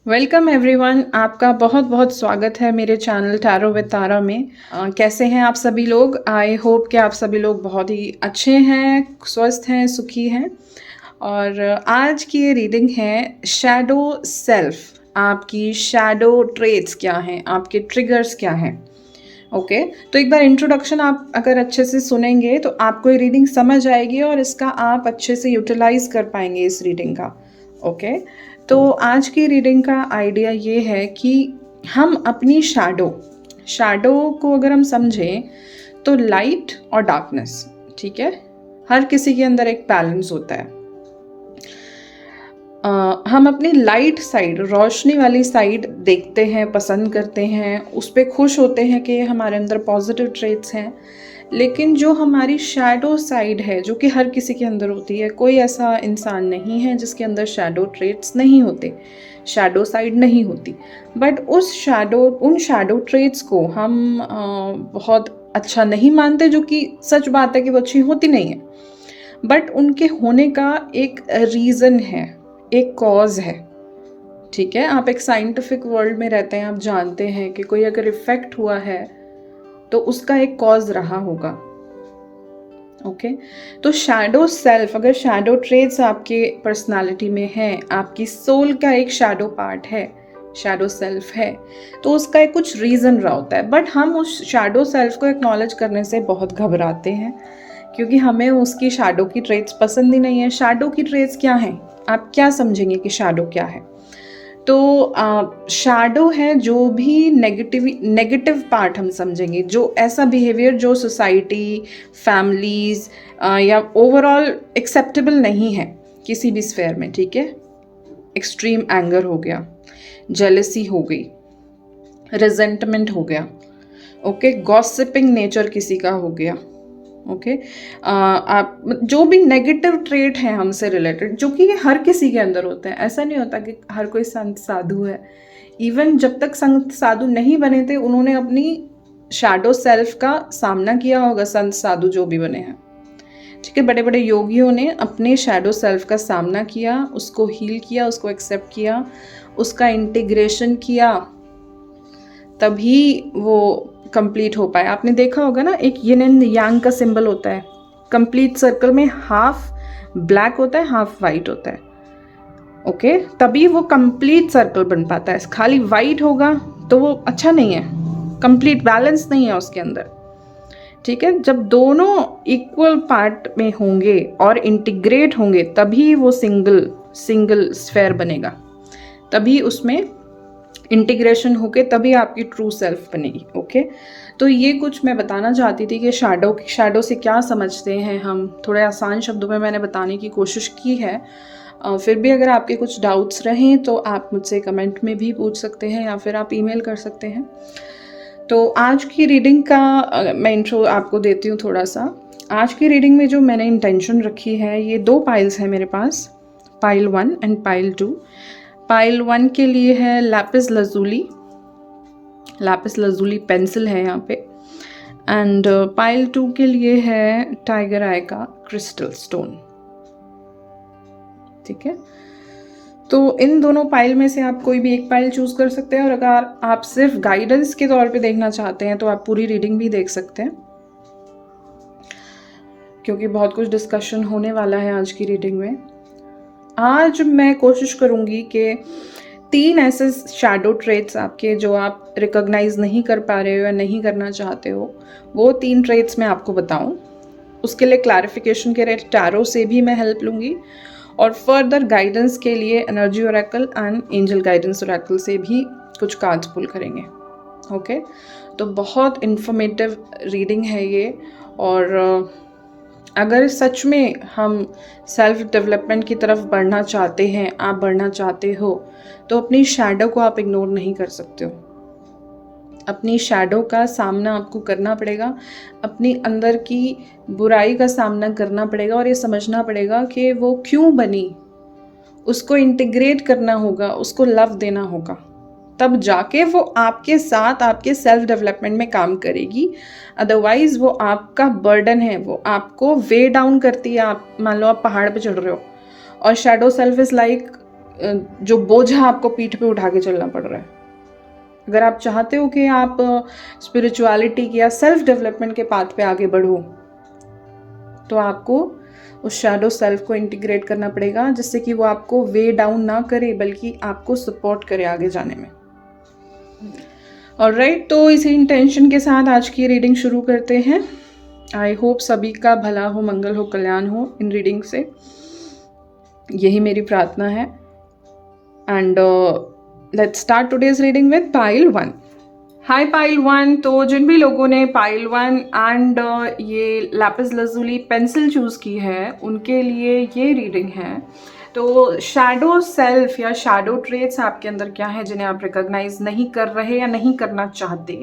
Welcome everyone, आपका बहुत बहुत स्वागत है मेरे चैनल टैरो विद तारा में। कैसे हैं आप सभी लोग? आई होप कि आप सभी लोग बहुत ही अच्छे हैं, स्वस्थ हैं, सुखी हैं। और आज की ये रीडिंग है शैडो सेल्फ। आपकी शैडो ट्रेट्स क्या हैं, आपके ट्रिगर्स क्या हैं। ओके तो एक बार इंट्रोडक्शन आप अगर अच्छे से सुनेंगे तो आपको ये रीडिंग समझ आएगी और इसका आप अच्छे से यूटिलाइज कर पाएंगे इस रीडिंग का। ओके तो आज की रीडिंग का आइडिया ये है कि हम अपनी शैडो को अगर हम समझें तो लाइट और डार्कनेस, ठीक है, हर किसी के अंदर एक बैलेंस होता है। हम अपनी लाइट साइड, रोशनी वाली साइड देखते हैं, पसंद करते हैं, उस पर खुश होते हैं कि हमारे अंदर पॉजिटिव ट्रेट्स हैं। लेकिन जो हमारी शैडो साइड है, जो कि हर किसी के अंदर होती है, कोई ऐसा इंसान नहीं है जिसके अंदर शैडो ट्रेट्स नहीं होते, शैडो साइड नहीं होती। बट उन शैडो ट्रेट्स को हम बहुत अच्छा नहीं मानते, जो कि सच बात है कि वो अच्छी होती नहीं है। बट उनके होने का एक रीज़न है, एक कॉज है, ठीक है। आप एक साइंटिफिक वर्ल्ड में रहते हैं, आप जानते हैं कि कोई अगर इफेक्ट हुआ है तो उसका एक कॉज रहा होगा। ओके तो शैडो सेल्फ, अगर शैडो ट्रेट्स आपके पर्सनालिटी में है, आपकी सोल का एक शैडो पार्ट है, शैडो सेल्फ है, तो उसका एक कुछ रीज़न रहा होता है। बट हम उस शैडो सेल्फ को एक्नॉलेज करने से बहुत घबराते हैं, क्योंकि हमें उसकी शैडो की ट्रेट्स पसंद ही नहीं है। शैडो की ट्रेट्स क्या हैं, आप क्या समझेंगे कि शैडो क्या है? तो शैडो है जो भी नेगेटिव पार्ट हम समझेंगे, जो ऐसा बिहेवियर जो सोसाइटी, फैमिलीज या ओवरऑल एक्सेप्टेबल नहीं है किसी भी स्फेयर में, ठीक है। एक्सट्रीम एंगर हो गया, जेलसी हो गई, रिजेंटमेंट हो गया, ओके, गॉसिपिंग नेचर किसी का हो गया, ओके आप जो भी नेगेटिव ट्रेट है हमसे रिलेटेड, जो कि ये हर किसी के अंदर होते हैं। ऐसा नहीं होता कि हर कोई संत साधु है। इवन जब तक संत साधु नहीं बने थे, उन्होंने अपनी शैडो सेल्फ का सामना किया होगा, संत साधु जो भी बने हैं, ठीक है। बड़े बड़े योगियों ने अपने शैडो सेल्फ का सामना किया, उसको हील किया, उसको एक्सेप्ट किया, उसका इंटीग्रेशन किया, तभी वो कंप्लीट हो पाए। आपने देखा होगा ना, एक यिन एंड यांग का सिंबल होता है। कंप्लीट सर्कल में हाफ ब्लैक होता है, हाफ वाइट होता है, ओके तभी वो कंप्लीट सर्कल बन पाता है। खाली वाइट होगा तो वो अच्छा नहीं है, कंप्लीट बैलेंस नहीं है उसके अंदर, ठीक है। जब दोनों इक्वल पार्ट में होंगे और इंटीग्रेट होंगे, तभी वो सिंगल स्फेयर बनेगा, तभी उसमें इंटीग्रेशन होके तभी आपकी ट्रू सेल्फ बनेगी। ओके तो ये कुछ मैं बताना चाहती थी कि शैडो से क्या समझते हैं हम, थोड़े आसान शब्दों में मैंने बताने की कोशिश की है। फिर भी अगर आपके कुछ डाउट्स रहें तो आप मुझसे कमेंट में भी पूछ सकते हैं या फिर आप ईमेल कर सकते हैं। तो आज की रीडिंग का मैं इंट्रो आपको देती हूँ थोड़ा सा। आज की रीडिंग में जो मैंने इंटेंशन रखी है, ये 2 पाइल्स हैं मेरे पास, पाइल 1 एंड पाइल 2। पाइल 1 के लिए है लैपिस लजूली पेंसिल है यहाँ पे, एंड पाइल 2 के लिए है टाइगर आई का क्रिस्टल स्टोन, ठीक है। तो इन दोनों पाइल में से आप कोई भी एक पाइल चूज कर सकते हैं, और अगर आप सिर्फ गाइडेंस के तौर पे देखना चाहते हैं तो आप पूरी रीडिंग भी देख सकते हैं, क्योंकि बहुत कुछ डिस्कशन होने वाला है आज की रीडिंग में। आज मैं कोशिश करूंगी कि 3 ऐसे शैडो ट्रेट्स आपके जो आप रिकॉग्नाइज नहीं कर पा रहे हो या नहीं करना चाहते हो, वो 3 ट्रेट्स मैं आपको बताऊं। उसके लिए क्लैरिफिकेशन के लिए टैरो से भी मैं हेल्प लूंगी, और फर्दर गाइडेंस के लिए energy Oracle and angel guidance Oracle से भी कुछ कार्ड्स पुल करेंगे। ओके तो बहुत इन्फॉर्मेटिव रीडिंग है ये। और अगर सच में हम सेल्फ डेवलपमेंट की तरफ बढ़ना चाहते हैं, आप बढ़ना चाहते हो, तो अपनी शैडो को आप इग्नोर नहीं कर सकते हो। अपनी शैडो का सामना आपको करना पड़ेगा, अपनी अंदर की बुराई का सामना करना पड़ेगा, और ये समझना पड़ेगा कि वो क्यों बनी, उसको इंटीग्रेट करना होगा, उसको लव देना होगा, तब जाके वो आपके साथ आपके सेल्फ डेवलपमेंट में काम करेगी। अदरवाइज वो आपका बर्डन है, वो आपको वे डाउन करती है। आप मान लो आप पहाड़ पे चढ़ रहे हो और शैडो सेल्फ इज लाइक जो बोझ आपको पीठ पे उठा के चलना पड़ रहा है। अगर आप चाहते हो कि आप स्पिरिचुअलिटी की या सेल्फ डेवलपमेंट के पाथ पे आगे बढ़ो, तो आपको उस शैडो सेल्फ को इंटीग्रेट करना पड़ेगा, जिससे कि वो आपको वे डाउन ना करे बल्कि आपको सपोर्ट करे आगे जाने में। ऑलराइट, तो इसी इंटेंशन के साथ आज की रीडिंग शुरू करते हैं। आई होप सभी का भला हो, मंगल हो, कल्याण हो इन रीडिंग से, यही मेरी प्रार्थना है। And let's start today's reading with pile 1। Hi pile 1, तो जिन भी लोगों ने पाइल 1 एंड ये लैपिस लज़ूली पेंसिल चूज़ की है उनके लिए ये रीडिंग है। तो शैडो सेल्फ या शैडो ट्रेट्स आपके अंदर क्या है जिन्हें आप रिकॉग्नाइज नहीं कर रहे या नहीं करना चाहते,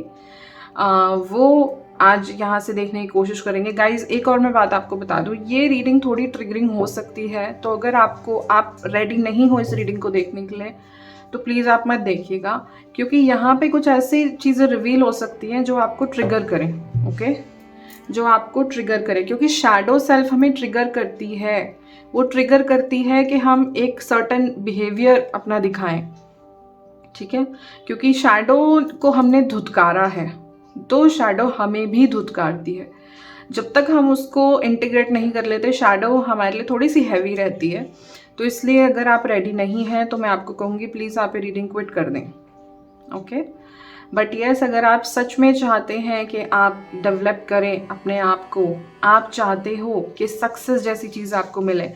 वो आज यहाँ से देखने की कोशिश करेंगे। गाइज, एक और मैं बात आपको बता दूँ, ये रीडिंग थोड़ी ट्रिगरिंग हो सकती है, तो अगर आप रेडी नहीं हो इस रीडिंग को देखने के लिए तो प्लीज़ आप मत देखिएगा, क्योंकि यहाँ पे कुछ ऐसी चीज़ें रिवील हो सकती हैं जो आपको ट्रिगर करें। ओके, जो आपको ट्रिगर करे, क्योंकि शैडो सेल्फ हमें ट्रिगर करती है। वो ट्रिगर करती है कि हम एक सर्टन बिहेवियर अपना दिखाएं, ठीक है, क्योंकि शैडो को हमने धुतकारा है तो शैडो हमें भी धुतकारती है। जब तक हम उसको इंटीग्रेट नहीं कर लेते, शैडो हमारे लिए थोड़ी सी हैवी रहती है। तो इसलिए अगर आप रेडी नहीं हैं तो मैं आपको कहूँगी प्लीज़ आप ये रीडिंग क्विट कर दें। ओके, बट यस, अगर आप सच में चाहते हैं कि आप डेवलप करें अपने आप को, आप चाहते हो कि सक्सेस जैसी चीज़ आपको मिले,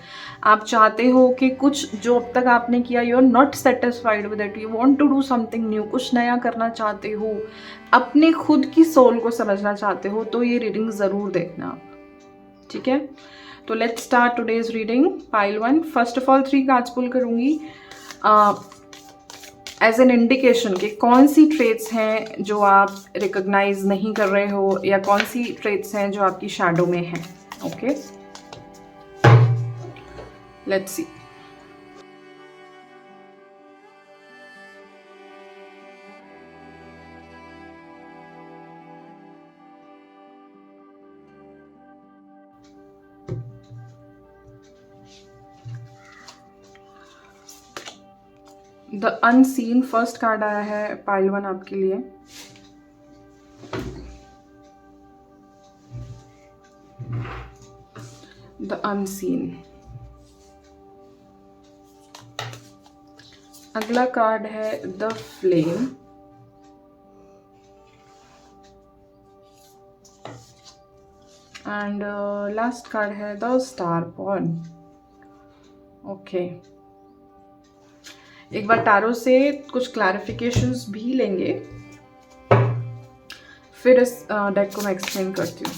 आप चाहते हो कि कुछ जो अब तक आपने किया you are not satisfied with it, you want to do something new, कुछ नया करना चाहते हो, अपने खुद की सोल को समझना चाहते हो, तो ये रीडिंग ज़रूर देखना आप, ठीक है। तो let's start today's reading pile 1। First of all 3 cards pull करूँगी एज एन इंडिकेशन कि कौन सी ट्रेट्स हैं जो आप रिकॉग्नाइज नहीं कर रहे हो या कौन सी ट्रेट्स हैं जो आपकी शैडो में हैं। Okay, let's see. The unseen first card आया है पाइल 1 आपके लिए। The unseen. अगला कार्ड है the flame. And last card है द स्टार बॉर्न। ओके, एक बार टैरो से कुछ क्लैरिफिकेशंस भी लेंगे, फिर इस डेक को मैं एक्सप्लेन करती हूँ।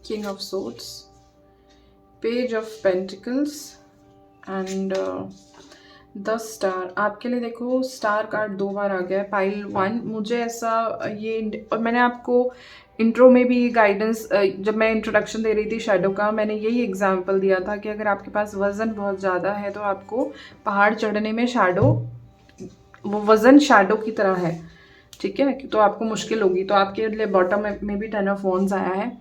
King of swords, page of pentacles and the star. आपके लिए देखो स्टार कार्ड 2 बार आ गया है पाइल 1। मुझे ऐसा ये, और मैंने आपको इंट्रो में भी गाइडेंस, जब मैं इंट्रोडक्शन दे रही थी शैडो का, मैंने यही एग्जांपल दिया था कि अगर आपके पास वज़न बहुत ज़्यादा है तो आपको पहाड़ चढ़ने में शैडो, वो वज़न शैडो की तरह है, ठीक है, तो आपको मुश्किल होगी। तो आपके लिए बॉटम में भी 10 ऑफ वॉन्ड्स आया है।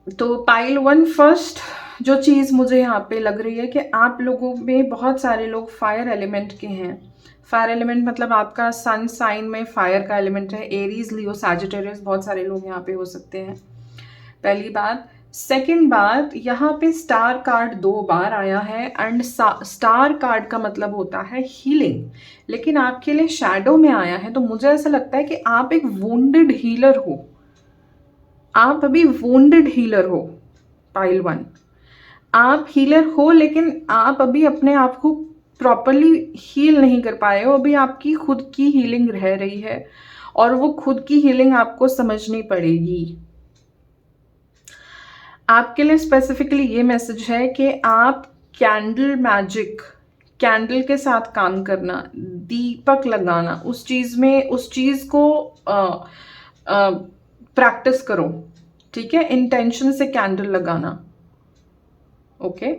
तो पाइल 1 फर्स्ट जो चीज़ मुझे यहाँ पे लग रही है कि आप लोगों में बहुत सारे लोग फायर एलिमेंट के हैं। फायर एलिमेंट मतलब आपका सन साइन में फायर का एलिमेंट है, एरीज, लियो, सैजिटेरियस, बहुत सारे लोग यहाँ पे हो सकते हैं, पहली बात। सेकंड बात, यहाँ पे स्टार कार्ड 2 बार आया है एंड स्टार कार्ड का मतलब होता है हीलिंग, लेकिन आपके लिए शैडो में आया है, तो मुझे ऐसा लगता है कि आप एक वुंडेड हीलर हो, आप अभी वुंडेड हीलर हो। पाइल 1, आप हीलर हो लेकिन आप अभी अपने आप को प्रॉपरली हील नहीं कर पाए हो, अभी आपकी खुद की हीलिंग रह रही है और वो खुद की हीलिंग आपको समझनी पड़ेगी। आपके लिए स्पेसिफिकली ये मैसेज है कि आप कैंडल मैजिक, कैंडल के साथ काम करना, दीपक लगाना, उस चीज़ को प्रैक्टिस करो, ठीक है, इंटेंशन से कैंडल लगाना। Okay,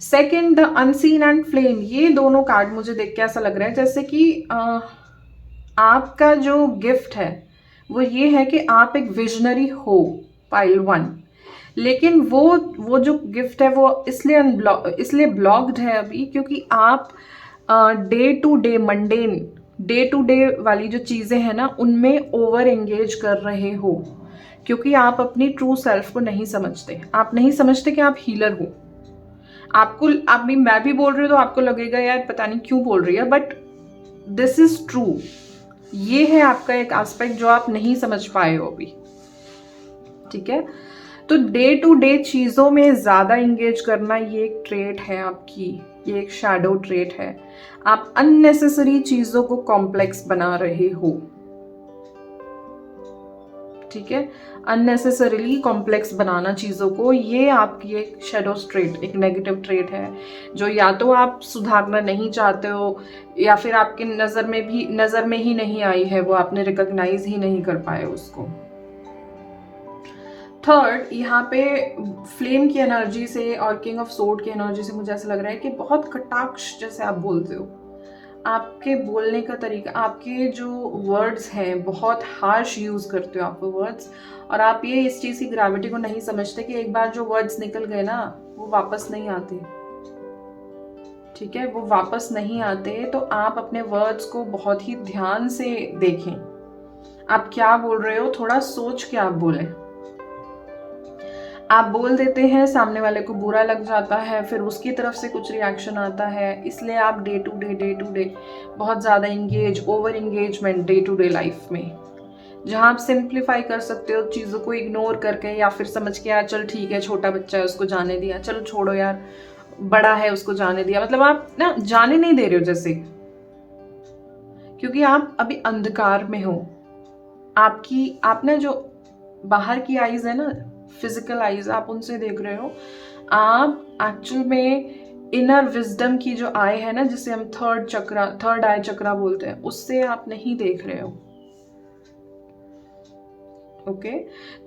second the unseen and flame. ये दोनों कार्ड मुझे देख के ऐसा लग रहा है जैसे कि आपका जो गिफ्ट है वो ये है कि आप एक विजनरी हो, पाइल 1, लेकिन वो जो गिफ्ट है वो इसलिए ब्लॉक्ड है अभी क्योंकि आप day to day mundane, day to day वाली जो चीज़ें हैं ना उनमें ओवर एंगेज कर रहे हो, क्योंकि आप अपनी ट्रू सेल्फ को नहीं समझते। आप नहीं समझते कि आप हीलर हो। आपको अभी मैं भी बोल रही हूँ तो आपको लगेगा यार पता नहीं क्यों बोल रही है, बट दिस इज ट्रू। ये है आपका एक एस्पेक्ट जो आप नहीं समझ पाए हो अभी। ठीक है, तो डे टू डे चीज़ों में ज़्यादा इंगेज करना ये एक ट्रेट है आपकी, ये एक शैडो ट्रेट है। आप अननेसेसरी चीज़ों को कॉम्प्लेक्स बना रहे हो। ठीक है, अननेसेसरीली कॉम्प्लेक्स बनाना चीज़ों को, ये आपकी एक शैडो ट्रेट, एक नेगेटिव ट्रेट है जो या तो आप सुधारना नहीं चाहते हो या फिर आपकी नज़र में ही नहीं आई है, वो आपने रिकॉग्नाइज ही नहीं कर पाए उसको। थर्ड, यहाँ पे फ्लेम की एनर्जी से और किंग ऑफ सोर्ड की एनर्जी से मुझे ऐसा लग रहा है कि बहुत कटाक्ष जैसे आप बोलते हो, आपके बोलने का तरीका, आपके जो वर्ड्स हैं बहुत हार्श यूज़ करते हो आप वो वर्ड्स, और आप ये इस चीज़ की ग्रेविटी को नहीं समझते कि एक बार जो वर्ड्स निकल गए ना वो वापस नहीं आते। ठीक है, वो वापस नहीं आते, तो आप अपने वर्ड्स को बहुत ही ध्यान से देखें। आप क्या बोल रहे हो, थोड़ा सोच के आप बोलें। आप बोल देते हैं, सामने वाले को बुरा लग जाता है, फिर उसकी तरफ से कुछ रिएक्शन आता है, इसलिए आप डे टू डे बहुत ज़्यादा over engagement day to day life में, जहाँ आप सिंप्लीफाई कर सकते हो चीज़ों को इग्नोर करके, या फिर समझ के यार चल ठीक है छोटा बच्चा है उसको जाने दिया, चलो छोड़ो यार बड़ा है उसको जाने दिया, मतलब आप ना जाने नहीं दे रहे हो जैसे, क्योंकि आप अभी अंधकार में हो। आपने जो बाहर की आईज है ना, फिजिकल आईज, आप उनसे देख रहे हो। आप एक्चुअल में इनर विजडम की जो आई है ना, जिसे हम थर्ड आई चक्रा बोलते हैं, उससे आप नहीं देख रहे हो। ओके,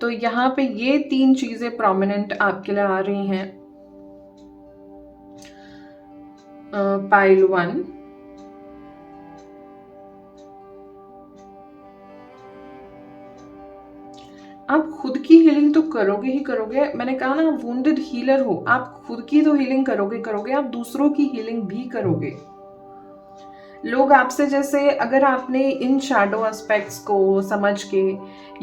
तो यहाँ पे ये 3 चीजें प्रोमिनेंट आपके लिए आ रही हैं। पाइल 1, आप खुद की हीलिंग तो करोगे ही करोगे, मैंने कहा ना वुंडेड हीलर हो, आप खुद की तो हीलिंग करोगे, आप दूसरों की हीलिंग भी करोगे। लोग आपसे, जैसे अगर आपने इन शैडो एस्पेक्ट्स को समझ के,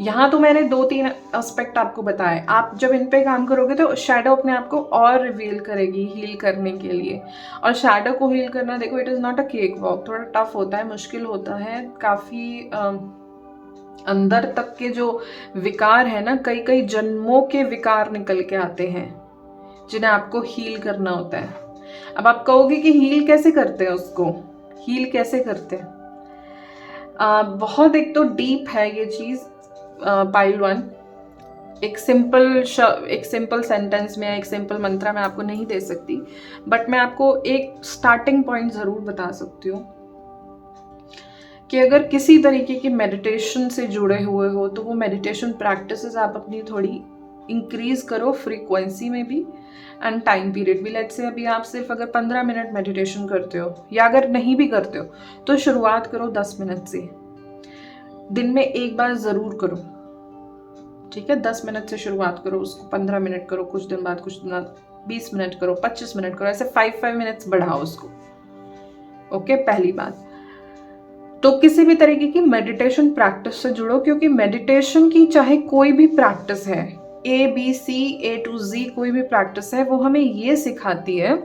यहाँ तो मैंने 2-3 एस्पेक्ट आपको बताए, आप जब इन पे काम करोगे तो शैडो अपने आप को और रिवील करेगी हील करने के लिए। और शैडो को हील करना, देखो it is not a cake walk, थोड़ा टफ होता है, मुश्किल होता है, काफ़ी अंदर तक के जो विकार है ना, कई जन्मों के विकार निकल के आते हैं जिन्हें आपको हील करना होता है। अब आप कहोगे कि हील कैसे करते हैं, उसको हील कैसे करते हैं? बहुत एक तो डीप है ये चीज़। पाइल 1 एक सिंपल सेंटेंस में, एक सिंपल मंत्रा में आपको नहीं दे सकती, बट मैं आपको एक स्टार्टिंग पॉइंट ज़रूर बता सकती हूँ कि अगर किसी तरीके की मेडिटेशन से जुड़े हुए हो तो वो मेडिटेशन प्रैक्टिसेस आप अपनी थोड़ी इंक्रीज करो, फ्रीक्वेंसी में भी एंड टाइम पीरियड भी। लेट्स से अभी आप सिर्फ अगर 15 मिनट मेडिटेशन करते हो, या अगर नहीं भी करते हो तो शुरुआत करो 10 मिनट से, दिन में एक बार ज़रूर करो। ठीक है, 10 मिनट से शुरुआत करो, उसको 15 मिनट करो, कुछ दिन बाद 20 मिनट करो, 25 मिनट करो, ऐसे 5 मिनट्स बढ़ाओ उसको। ओके, पहली बात। तो किसी भी तरीके की मेडिटेशन प्रैक्टिस से जुड़ो, क्योंकि मेडिटेशन की चाहे कोई भी प्रैक्टिस है, A to Z कोई भी प्रैक्टिस है, वो हमें ये सिखाती है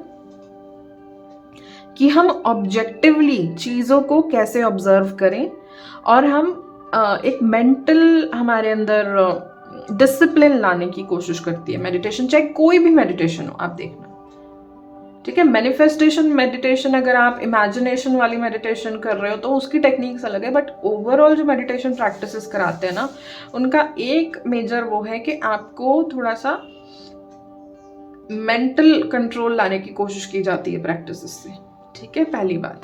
कि हम ऑब्जेक्टिवली चीज़ों को कैसे ऑब्जर्व करें, और हम एक मेंटल हमारे अंदर डिसिप्लिन लाने की कोशिश करती है मेडिटेशन, चाहे कोई भी मेडिटेशन हो, आप देखना। ठीक है, मैनिफेस्टेशन मेडिटेशन, अगर आप इमेजिनेशन वाली मेडिटेशन कर रहे हो तो उसकी टेक्निक्स अलग है, बट ओवरऑल जो मेडिटेशन प्रैक्टिसेस कराते हैं ना, उनका एक मेजर वो है कि आपको थोड़ा सा मेंटल कंट्रोल लाने की कोशिश की जाती है प्रैक्टिसेस से। ठीक है, पहली बात।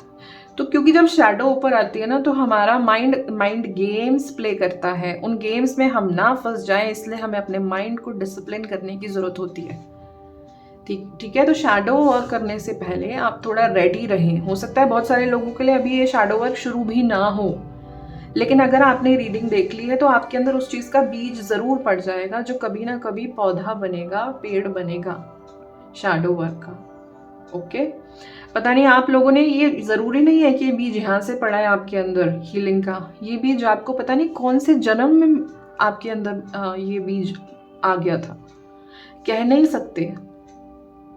तो क्योंकि जब शैडो ऊपर आती है ना, तो हमारा माइंड गेम्स प्ले करता है, उन गेम्स में हम ना फंस जाएं, इसलिए हमें अपने माइंड को डिसिप्लिन करने की ज़रूरत होती है। ठीक है। तो शैडो वर्क करने से पहले आप थोड़ा रेडी रहें। हो सकता है बहुत सारे लोगों के लिए अभी ये शैडो वर्क शुरू भी ना हो, लेकिन अगर आपने रीडिंग देख ली है तो आपके अंदर उस चीज़ का बीज ज़रूर पड़ जाएगा, जो कभी ना कभी पौधा बनेगा, पेड़ बनेगा शैडो वर्क का। ओके। पता नहीं आप लोगों ने, ये ज़रूरी नहीं है कि ये बीज यहाँ से पड़ा है आपके अंदर हीलिंग का, ये बीज आपको पता नहीं कौन से जन्म में आपके अंदर ये बीज आ गया था, कह नहीं सकते।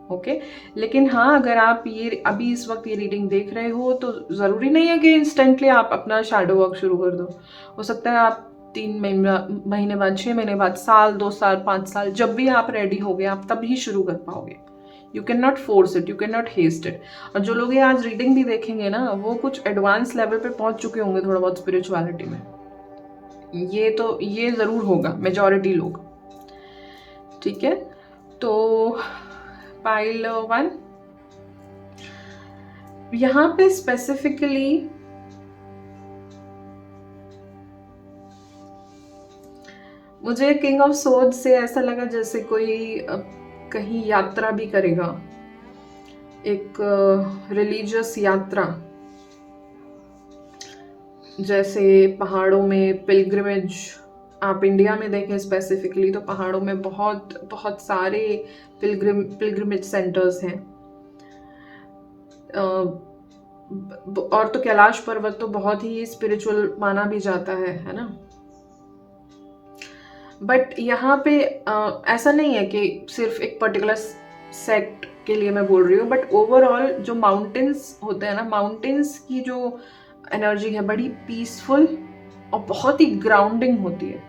ओके। लेकिन हाँ, अगर आप ये अभी इस वक्त ये रीडिंग देख रहे हो तो ज़रूरी नहीं है कि इंस्टेंटली आप अपना शैडो वर्क शुरू कर दो। हो सकता है आप 3 महीने बाद, 6 महीने बाद, साल, 2 साल, 5 साल, जब भी आप रेडी हो गए आप तभी शुरू कर पाओगे। You can not force it, you can not haste it. और जो लोग ये आज रीडिंग भी देखेंगे ना, वो कुछ एडवांस लेवल पे पहुंच चुके होंगे थोड़ा बहुत स्पिरिचुअलिटी में। ये ज़रूर होगा मेजॉरिटी लोग। ठीक है। तो पाइल 1 यहाँ पे स्पेसिफिकली मुझे किंग ऑफ सोर्ड से ऐसा लगा जैसे कोई कहीं यात्रा भी करेगा, एक रिलीजियस यात्रा, जैसे पहाड़ों में पिलग्रिमेज। आप इंडिया में देखें स्पेसिफिकली तो पहाड़ों में बहुत बहुत सारे पिलग्रिमेज सेंटर्स हैं। और तो कैलाश पर्वत तो बहुत ही स्पिरिचुअल माना भी जाता है ना। बट यहाँ पे ऐसा नहीं है कि सिर्फ एक पर्टिकुलर सेक्ट के लिए मैं बोल रही हूँ, बट ओवरऑल जो माउंटेन्स होते हैं ना, माउंटेन्स की जो एनर्जी है बड़ी पीसफुल और बहुत ही ग्राउंडिंग होती है,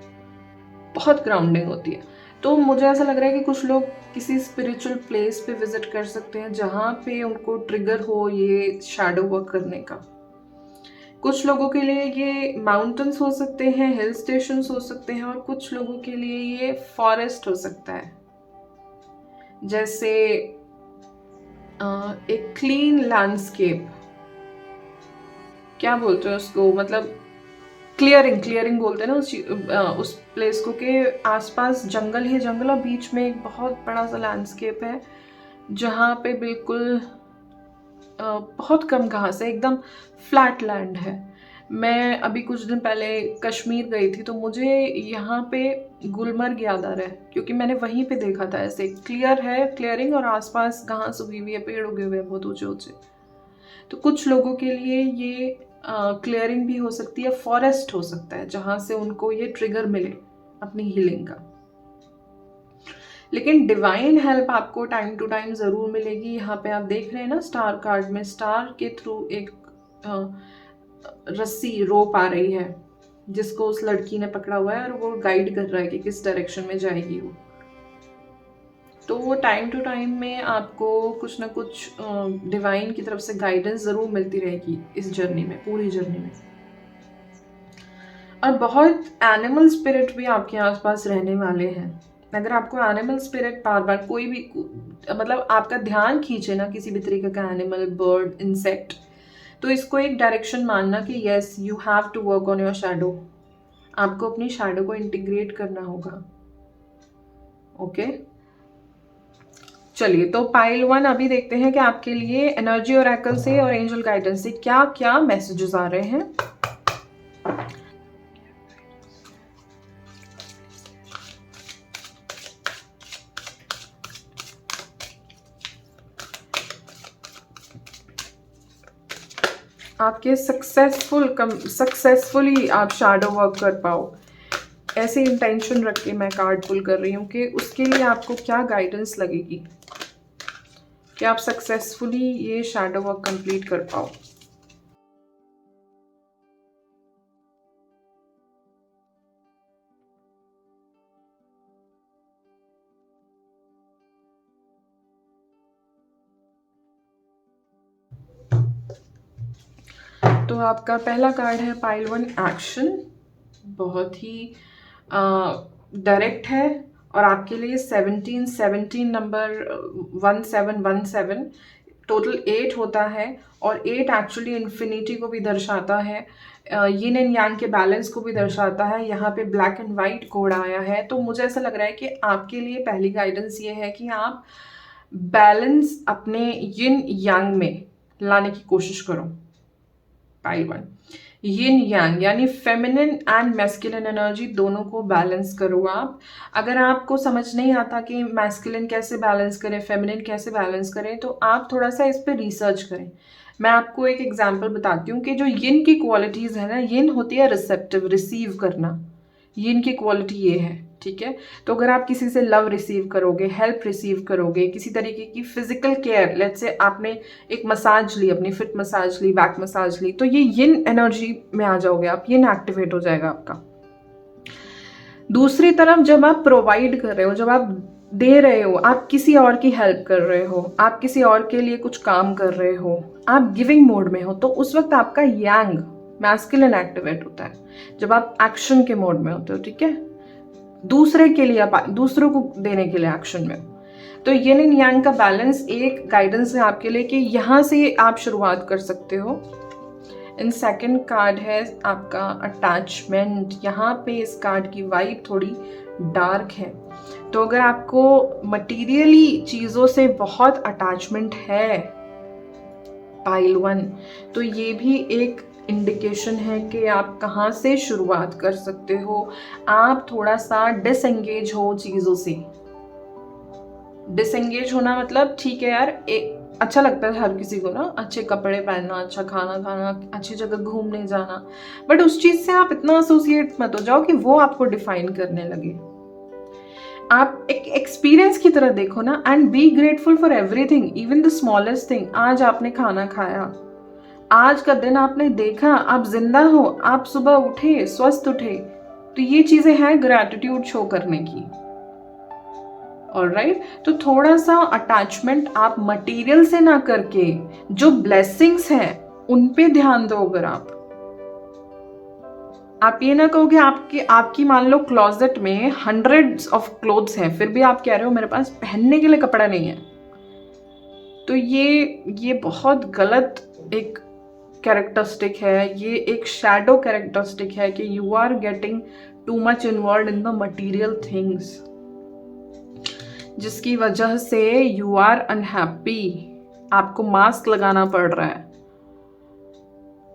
बहुत ग्राउंडिंग होती है। तो मुझे ऐसा लग रहा है कि कुछ लोग किसी स्पिरिचुअल प्लेस पे विजिट कर सकते हैं जहाँ पे उनको ट्रिगर हो ये शैडो वर्क करने का। कुछ लोगों के लिए ये माउंटेन्स हो सकते हैं, हिल स्टेशंस हो सकते हैं, और कुछ लोगों के लिए ये फॉरेस्ट हो सकता है। जैसे एक क्लीन लैंडस्केप, क्या बोलते हैं उसको, मतलब क्लियरिंग बोलते हैं ना उस प्लेस को, के आसपास जंगल ही जंगल और बीच में एक बहुत बड़ा सा लैंडस्केप है जहाँ पे बिल्कुल बहुत कम घास है, एकदम फ्लैट लैंड है। मैं अभी कुछ दिन पहले कश्मीर गई थी, तो मुझे यहाँ पे गुलमर्ग याद आ रहा है, क्योंकि मैंने वहीं पे देखा था ऐसे क्लियर है, क्लियरिंग, और आसपास घास उगी हुई है, पेड़ उगे हुए हैं बहुत ऊंचे ऊंचे। तो कुछ लोगों के लिए ये क्लियरिंग भी हो सकती है, फॉरेस्ट हो सकता है जहाँ से उनको ये ट्रिगर मिले अपनी हीलिंग का। लेकिन डिवाइन हेल्प आपको टाइम टू टाइम ज़रूर मिलेगी। यहाँ पे आप देख रहे हैं ना स्टार कार्ड में, स्टार के थ्रू एक रस्सी, रोप आ रही है जिसको उस लड़की ने पकड़ा हुआ है और वो गाइड कर रहा है कि किस डायरेक्शन में जाएगी वो। तो वो टाइम टू टाइम में आपको कुछ ना कुछ डिवाइन की तरफ से गाइडेंस ज़रूर मिलती रहेगी इस जर्नी में, पूरी जर्नी में। और बहुत एनिमल स्पिरिट भी आपके आसपास रहने वाले हैं। अगर आपको एनिमल स्पिरिट बार बार कोई भी, मतलब आपका ध्यान खींचे ना किसी भी तरीके का एनिमल, बर्ड, इंसेक्ट, तो इसको एक डायरेक्शन मानना कि yes, you have to work on your shadow. आपको अपनी शैडो को इंटीग्रेट करना होगा। ओके। चलिए, तो पाइल 1 अभी देखते हैं कि आपके लिए एनर्जी ओरेकल से और एंजल गाइडेंस से क्या क्या मैसेजेस आ रहे हैं। आपके सक्सेसफुली आप शैडो वर्क कर पाओ, ऐसे इंटेंशन रख के मैं कार्ड पुल कर रही हूँ कि उसके लिए आपको क्या गाइडेंस लगेगी कि आप सक्सेसफुली ये शैडो वर्क कंप्लीट कर पाओ। तो आपका पहला कार्ड है पाइल 1 एक्शन, बहुत ही डायरेक्ट है, और आपके लिए 17 नंबर 1717 टोटल 8 होता है, और 8 एक्चुअली इन्फिनिटी को भी दर्शाता है, यिन एंड यांग के बैलेंस को भी दर्शाता है। यहाँ पे ब्लैक एंड वाइट कोड आया है, तो मुझे ऐसा लग रहा है कि आपके लिए पहली गाइडेंस ये है कि आप बैलेंस अपने यिन यांग में लाने की कोशिश करो। पाइल 1, यिन यांग यानी फेमिनिन एंड मैस्कुलिन एनर्जी दोनों को बैलेंस करो आप। अगर आपको समझ नहीं आता कि मैस्कुलिन कैसे बैलेंस करें, फेमिनिन कैसे बैलेंस करें, तो आप थोड़ा सा इस पर रिसर्च करें। मैं आपको एक एग्जांपल बताती हूँ कि जो यिन की क्वालिटीज़ है ना, यिन होती है रिसेप्टिव, रिसीव करना, यिन की क्वालिटी ये है, ठीक है। तो अगर आप किसी से लव रिसीव करोगे, हेल्प रिसीव करोगे, किसी तरीके की फिजिकल केयर, लेट्स से आपने एक मसाज ली, अपनी फिट मसाज ली, बैक मसाज ली, तो ये यिन एनर्जी में आ जाओगे आप, यिन एक्टिवेट हो जाएगा आपका। दूसरी तरफ जब आप प्रोवाइड कर रहे हो, जब आप दे रहे हो, आप किसी और की हेल्प कर रहे हो, आप किसी और के लिए कुछ काम कर रहे हो, आप गिविंग मोड में हो, तो उस वक्त आपका यांग मैस्कुलिन एक्टिवेट होता है जब आप एक्शन के मोड में होते हो, ठीक है। दूसरे के लिए, आप दूसरों को देने के लिए एक्शन में हो। तो यिन एंड यांग का बैलेंस एक गाइडेंस है आपके लिए कि यहाँ से आप शुरुआत कर सकते हो। इन सेकंड कार्ड है आपका अटैचमेंट। यहाँ पे इस कार्ड की वाइब थोड़ी डार्क है, तो अगर आपको मटीरियली चीज़ों से बहुत अटैचमेंट है पाइल 1, तो ये भी एक इंडिकेशन है कि आप कहाँ से शुरुआत कर सकते हो। आप थोड़ा सा डिसएंगेज हो चीज़ों से। डिसएंगेज होना मतलब ठीक है यार, अच्छा लगता है हर किसी को ना, अच्छे कपड़े पहनना, अच्छा खाना खाना, अच्छी जगह घूमने जाना, बट उस चीज़ से आप इतना एसोसिएट मत हो जाओ कि वो आपको डिफाइन करने लगे। आप एक एक्सपीरियंस की तरह देखो ना, and be grateful for everything, even the smallest thing. आज आपने खाना खाया, आज का दिन आपने देखा, आप जिंदा हो, आप सुबह उठे, स्वस्थ उठे, तो ये चीजें हैं ग्रैटिट्यूड शो करने की। ऑलराइट, तो थोड़ा सा अटैचमेंट आप मटेरियल से ना करके जो ब्लेसिंग्स हैं उन पे ध्यान दो। अगर आप ये ना कहो कि आपकी मान लो क्लोजेट में हंड्रेड्स ऑफ क्लोथ्स हैं, फिर भी आप कह रहे हो मेरे पास पहनने के लिए कपड़ा नहीं है, तो ये बहुत गलत एक कैरेक्टरिस्टिक है, ये एक शैडो कैरेक्टरिस्टिक है कि you are getting too much involve in the material things, जिसकी वजह से यू आर अनहैप्पी, आपको मास्क लगाना पड़ रहा है,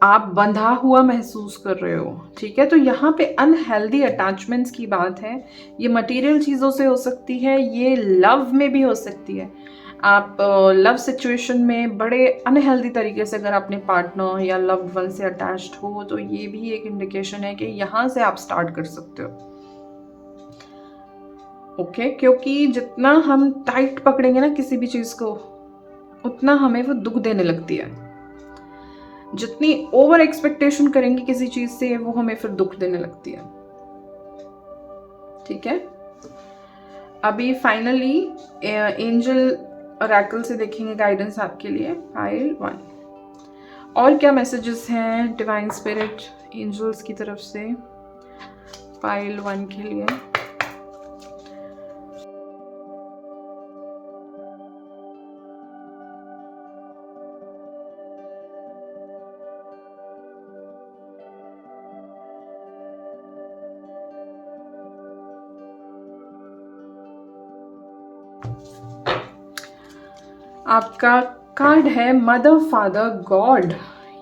आप बंधा हुआ महसूस कर रहे हो, ठीक है। तो यहाँ पे अनहेल्दी अटैचमेंट्स की बात है। ये मटेरियल चीज़ों से हो सकती है, ये लव में भी हो सकती है। आप लव सिचुएशन में बड़े अनहेल्दी तरीके से अगर अपने पार्टनर या लव्ड वन से अटैच्ड हो, तो ये भी एक इंडिकेशन है कि यहाँ से आप स्टार्ट कर सकते हो। ओके, क्योंकि जितना हम टाइट पकड़ेंगे ना किसी भी चीज़ को, उतना हमें वो दुख देने लगती है। जितनी ओवर एक्सपेक्टेशन करेंगे किसी चीज से, वो हमें फिर दुख देने लगती है, ठीक है। अभी फाइनली एंजल ऑरेकल से देखेंगे गाइडेंस आपके लिए पाइल 1। और क्या मैसेजेस हैं डिवाइन स्पिरिट एंजल्स की तरफ से पाइल 1 के लिए। आपका कार्ड है मदर फादर गॉड।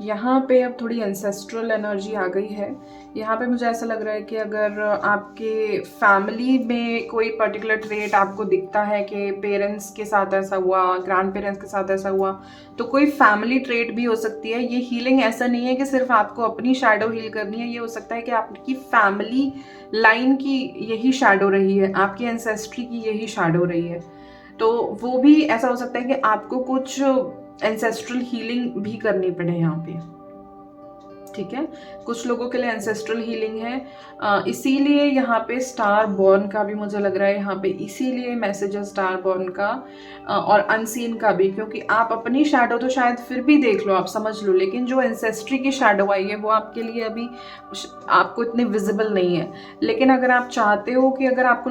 यहाँ पे अब थोड़ी एंसेस्ट्रल एनर्जी आ गई है। यहाँ पे मुझे ऐसा लग रहा है कि अगर आपके फैमिली में कोई पर्टिकुलर ट्रेट आपको दिखता है कि पेरेंट्स के साथ ऐसा हुआ, ग्रैंड पेरेंट्स के साथ ऐसा हुआ, तो कोई फैमिली ट्रेट भी हो सकती है। ये हीलिंग ऐसा नहीं है कि सिर्फ आपको अपनी शैडो हील करनी है, ये हो सकता है कि आपकी फैमिली लाइन की यही शैडो रही है, आपकी एंसेस्ट्री की यही शैडो रही है, तो वो भी ऐसा हो सकता है कि आपको कुछ एंसेस्ट्रल हीलिंग भी करनी पड़े यहाँ पे, ठीक है। कुछ लोगों के लिए एंसेस्ट्रल हीलिंग है, इसीलिए यहाँ पे स्टार बॉर्न का भी मुझे लग रहा है, यहाँ पे इसीलिए मैसेज है स्टार बॉर्न का और अनसीन का भी, क्योंकि आप अपनी शैडो तो शायद फिर भी देख लो, आप समझ लो, लेकिन जो एंसेस्ट्री की शैडो आई है वो आपके लिए अभी आपको इतनी विजिबल नहीं है। लेकिन अगर आप चाहते हो कि अगर आपको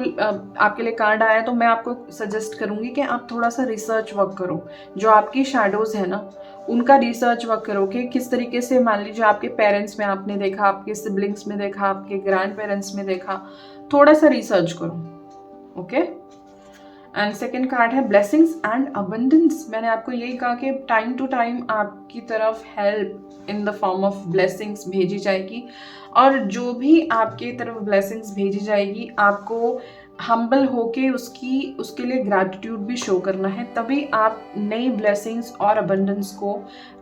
आपके लिए कार्ड आया, तो मैं आपको सजेस्ट करूँगी कि आप थोड़ा सा रिसर्च वर्क करो, जो आपकी शैडोज़ है ना उनका रिसर्च वर्क करो कि किस तरीके से, मान लीजिए आपके पेरेंट्स में आपने देखा, आपके सिबलिंग्स में देखा, आपके ग्रैंड पेरेंट्स में देखा, थोड़ा सा रिसर्च करो। ओके। एंड सेकेंड कार्ड है ब्लेसिंग्स एंड अबंडेंस। मैंने आपको यही कहा कि टाइम टू टाइम आपकी तरफ help in the form of blessings भेजी जाएगी, और जो भी आपके तरफ ब्लेसिंग्स भेजी जाएगी आपको हम्बल होके उसके लिए ग्रैटिट्यूड भी शो करना है, तभी आप नई ब्लेसिंग्स और अबंडेंस को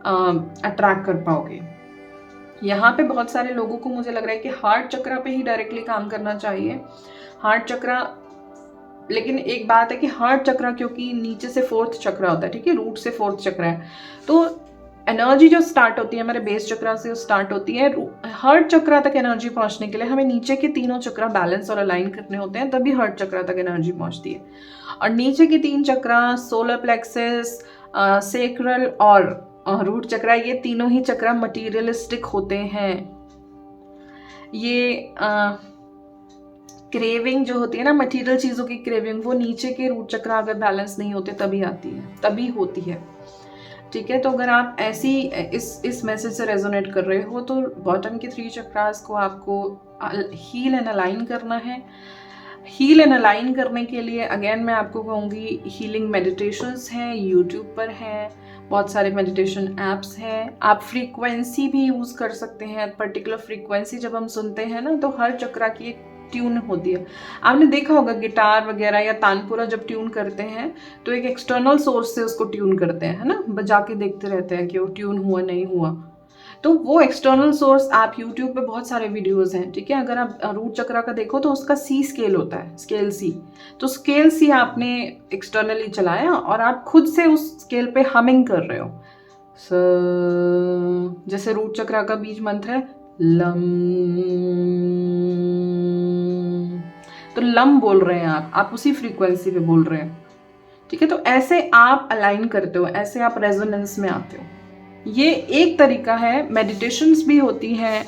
अट्रैक्ट कर पाओगे। यहाँ पे बहुत सारे लोगों को मुझे लग रहा है कि हार्ट चक्रा पे ही डायरेक्टली काम करना चाहिए। हार्ट चक्रा, लेकिन एक बात है कि हार्ट चक्रा क्योंकि नीचे से फोर्थ चक्रा होता है, ठीक है, रूट से फोर्थ चक्रा है, तो एनर्जी जो स्टार्ट होती है हमारे बेस चक्रा से स्टार्ट होती है। हार्ट चक्रा तक एनर्जी पहुंचने के लिए हमें नीचे के तीनों चक्रा बैलेंस और अलाइन करने होते हैं, तभी हार्ट चक्रा तक एनर्जी पहुंचती है। और नीचे के 3 चक्रा, सोलर प्लेक्सस, सेक्रल और रूट चक्रा, ये तीनों ही चक्रा मटीरियलिस्टिक होते हैं। ये क्रेविंग जो होती है ना, मटीरियल चीज़ों की क्रेविंग, वो नीचे के रूट चक्रा अगर बैलेंस नहीं होते तभी आती है, तभी होती है। ठीक है, तो अगर आप ऐसी इस मैसेज से रेजोनेट कर रहे हो तो बॉटम के 3 चक्रास को आपको हील एंड अलाइन करना है। हील एंड अलाइन करने के लिए अगेन मैं आपको कहूँगी हीलिंग मेडिटेशंस हैं, यूट्यूब पर हैं, बहुत सारे मेडिटेशन ऐप्स हैं। आप फ्रीक्वेंसी भी यूज़ कर सकते हैं। पर्टिकुलर फ्रीक्वेंसी जब हम सुनते हैं ना तो हर चक्रा की एक ट्यून होती है। आपने देखा होगा गिटार वगैरह या तानपुरा जब ट्यून करते हैं तो एक एक्सटर्नल सोर्स से उसको ट्यून करते हैं, है ना, बजा के देखते रहते हैं कि वो ट्यून हुआ नहीं हुआ। तो वो एक्सटर्नल सोर्स आप यूट्यूब पे बहुत सारे वीडियोस हैं, ठीक है। अगर आप रूट चक्रा का देखो तो उसका सी स्केल होता है, स्केल सी। तो स्केल सी आपने एक्सटर्नली चलाया और आप खुद से उस स्केल पे हमिंग कर रहे हो। जैसे रूट चक्रा का बीज मंत्र है लम, तो लम बोल रहे हैं आप उसी फ्रीक्वेंसी पे बोल रहे हैं, ठीक है। तो ऐसे आप अलाइन करते हो, ऐसे आप रेजोनेंस में आते हो। ये एक तरीका है। मेडिटेशंस भी होती हैं,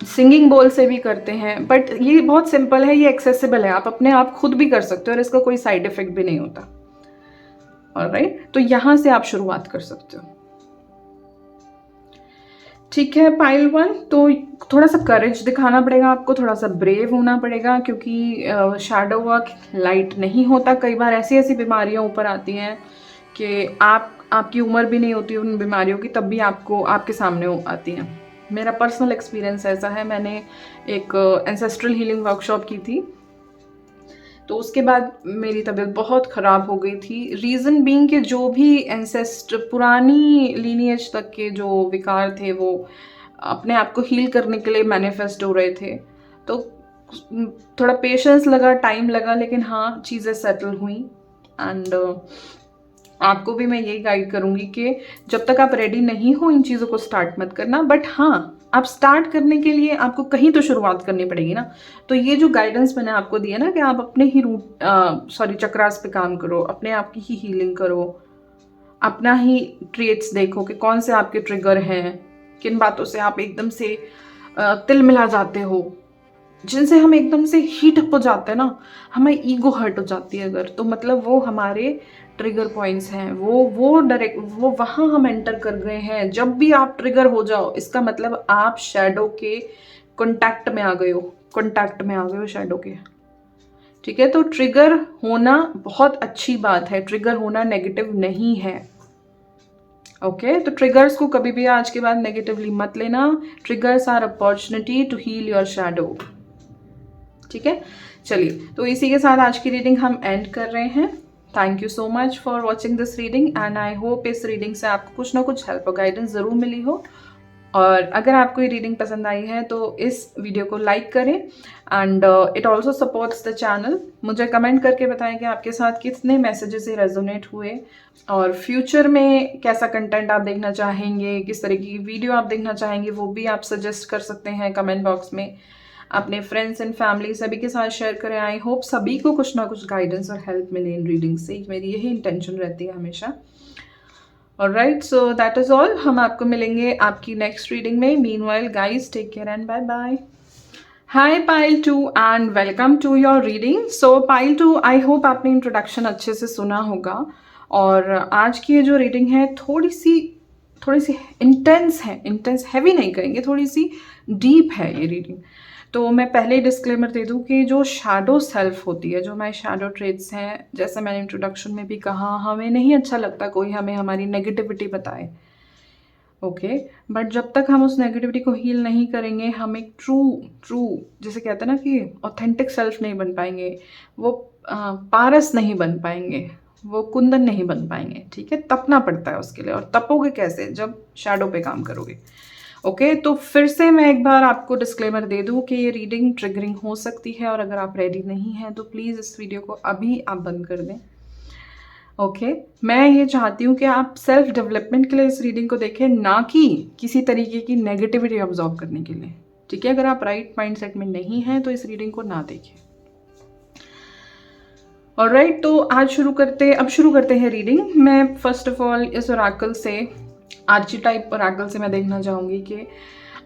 सिंगिंग बोल से भी करते हैं, बट ये बहुत सिंपल है, ये एक्सेसिबल है, आप अपने आप खुद भी कर सकते हो और इसका कोई साइड इफेक्ट भी नहीं होता। ऑलराइट, तो यहाँ से आप शुरुआत कर सकते हो। ठीक है पाइल 1, तो थोड़ा सा करेज दिखाना पड़ेगा आपको, थोड़ा सा ब्रेव होना पड़ेगा, क्योंकि शैडो वर्क लाइट नहीं होता। कई बार ऐसी ऐसी बीमारियां ऊपर आती हैं कि आपकी उम्र भी नहीं होती उन बीमारियों की, तब भी आपके सामने आती हैं। मेरा पर्सनल एक्सपीरियंस ऐसा है, मैंने एक एंसेस्ट्रल हीलिंग वर्कशॉप की थी, तो उसके बाद मेरी तबीयत बहुत ख़राब हो गई थी। रीज़न बीइंग कि जो भी पुरानी लीनिएज तक के जो विकार थे वो अपने आप को हील करने के लिए मैनिफेस्ट हो रहे थे। तो थोड़ा पेशेंस लगा, टाइम लगा, लेकिन हाँ चीज़ें सेटल हुई। एंड आपको भी मैं यही गाइड करूँगी कि जब तक आप रेडी नहीं हो इन चीज़ों को स्टार्ट मत करना, बट हाँ आप स्टार्ट करने के लिए आपको कहीं तो शुरुआत करनी पड़ेगी ना। तो ये जो गाइडेंस मैंने आपको दिया ना कि आप अपने ही चक्रास पे काम करो, अपने आप की ही हीलिंग करो, अपना ही ट्रेट्स देखो कि कौन से आपके ट्रिगर हैं, किन बातों से आप एकदम से तिल मिला जाते हो, जिनसे हम एकदम से हीट अप हो जाते हैं ना, हमें ईगो हर्ट हो जाती है अगर, तो मतलब वो हमारे ट्रिगर पॉइंट्स हैं, वो डायरेक्ट वो वहाँ हम एंटर कर गए हैं। जब भी आप ट्रिगर हो जाओ इसका मतलब आप शैडो के कांटेक्ट में आ गए हो शैडो के, ठीक है। तो ट्रिगर होना बहुत अच्छी बात है, ट्रिगर होना नेगेटिव नहीं है। ओके, तो ट्रिगर्स को कभी भी आज के बाद नेगेटिवली मत लेना। Triggers are opportunity to heal your shadow, ठीक है। चलिए, तो इसी के साथ आज की रीडिंग हम एंड कर रहे हैं। Thank you so much for watching this reading and I hope इस रीडिंग से आपको कुछ ना कुछ हेल्प और गाइडेंस ज़रूर मिली हो। और अगर आपको ये रीडिंग पसंद आई है तो इस वीडियो को लाइक करें and it also supports the channel. मुझे कमेंट करके बताएं कि आपके साथ कितने मैसेजेस से रेजोनेट हुए और फ्यूचर में कैसा कंटेंट आप देखना चाहेंगे, किस तरह की वीडियो आप देखना चाहेंगे, वो भी आप सजेस्ट कर सकते हैं कमेंट बॉक्स में। अपने फ्रेंड्स एंड फैमिली सभी के साथ शेयर करें। आई होप सभी को कुछ ना कुछ गाइडेंस और हेल्प मिले इन रीडिंग से, मेरी यही इंटेंशन रहती है हमेशा। Alright, so that is all. हम आपको मिलेंगे आपकी नेक्स्ट रीडिंग में। Meanwhile guys, take care and bye bye. Hi pile 2 and welcome to your reading. So pile 2, I hope आपने इंट्रोडक्शन अच्छे से सुना होगा और आज की ये जो रीडिंग है थोड़ी सी इंटेंस है, इंटेंस हैवी नहीं कहेंगे, थोड़ी सी डीप है ये रीडिंग। तो मैं पहले ही डिस्क्लेमर दे दूं कि जो शैडो सेल्फ होती है, जो हमारे शैडो ट्रेड्स हैं, जैसे मैंने इंट्रोडक्शन में भी कहा, हमें नहीं अच्छा लगता कोई हमें हमारी नेगेटिविटी बताए, ओके। बट जब तक हम उस नेगेटिविटी को हील नहीं करेंगे, हम एक ट्रू जैसे कहते हैं ना कि ऑथेंटिक सेल्फ नहीं बन पाएंगे, वो पारस नहीं बन पाएंगे, वो कुंदन नहीं बन पाएंगे, ठीक है। तपना पड़ता है उसके लिए, और तपोगे कैसे? जब शैडो पे काम करोगे, ओके। तो फिर से मैं एक बार आपको डिस्क्लेमर दे दूं कि ये रीडिंग ट्रिगरिंग हो सकती है, और अगर आप रेडी नहीं हैं तो प्लीज़ इस वीडियो को अभी आप बंद कर दें, ओके। मैं ये चाहती हूँ कि आप सेल्फ डेवलपमेंट के लिए इस रीडिंग को देखें, ना कि किसी तरीके की नेगेटिविटी ऑब्जॉर्व करने के लिए, ठीक है। अगर आप राइट माइंडसेट में नहीं हैं तो इस रीडिंग को ना देखें, ऑलराइट। तो अब शुरू करते हैं रीडिंग। मैं फर्स्ट ऑफ ऑल इस ओरेकल से, आर्चीटाइप ओरेकल से मैं देखना चाहूँगी कि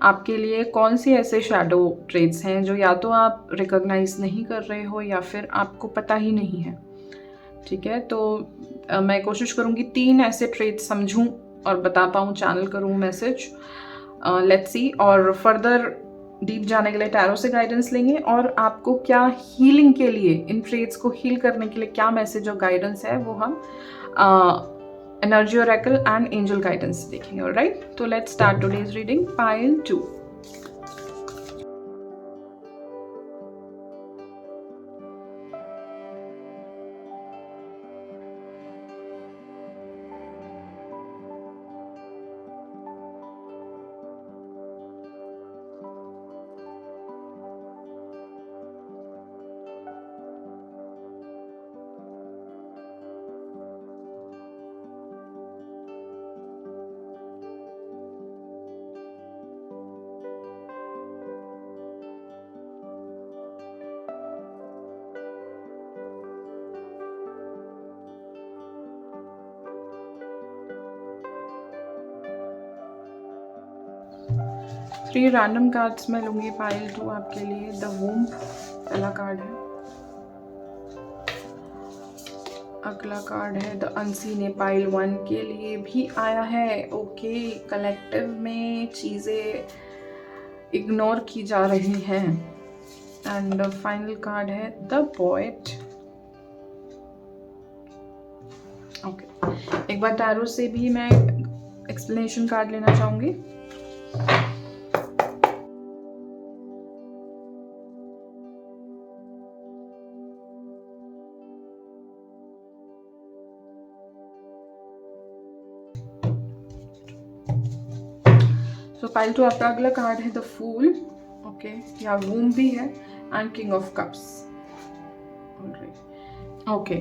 आपके लिए कौन सी ऐसे शैडो ट्रेड्स हैं जो या तो आप रिकॉग्नाइज नहीं कर रहे हो या फिर आपको पता ही नहीं है, ठीक है। तो मैं कोशिश करूँगी 3 ऐसे ट्रेड्स समझूं और बता पाऊँ, चैनल करूँ मैसेज, लेट्स सी। और फर्दर डीप जाने के लिए टैरो से गाइडेंस लेंगे, और आपको क्या हीलिंग के लिए, इन ट्रेड्स को हील करने के लिए क्या मैसेज और गाइडेंस है, वो हम energy Oracle and angel guidance देखेंगे, ऑलराइट। तो let's start today's reading, pile 2। Three random cards मैं लूंगी पाइल 2 आपके लिए। द वूम्ब पहला कार्ड है, अगला कार्ड है द अनसीन, पाइल 1 के लिए भी आया है, ओके। कलेक्टिव में चीज़ें इग्नोर की जा रही हैं। एंड फाइनल कार्ड है द पोएट, ओके। एक बार टैरो से भी मैं एक्सप्लेनेशन कार्ड लेना चाहूँगी। तो पाइल 2 आपका अगला कार्ड है द फूल, ओके, या वूम भी है, and king of cups, okay.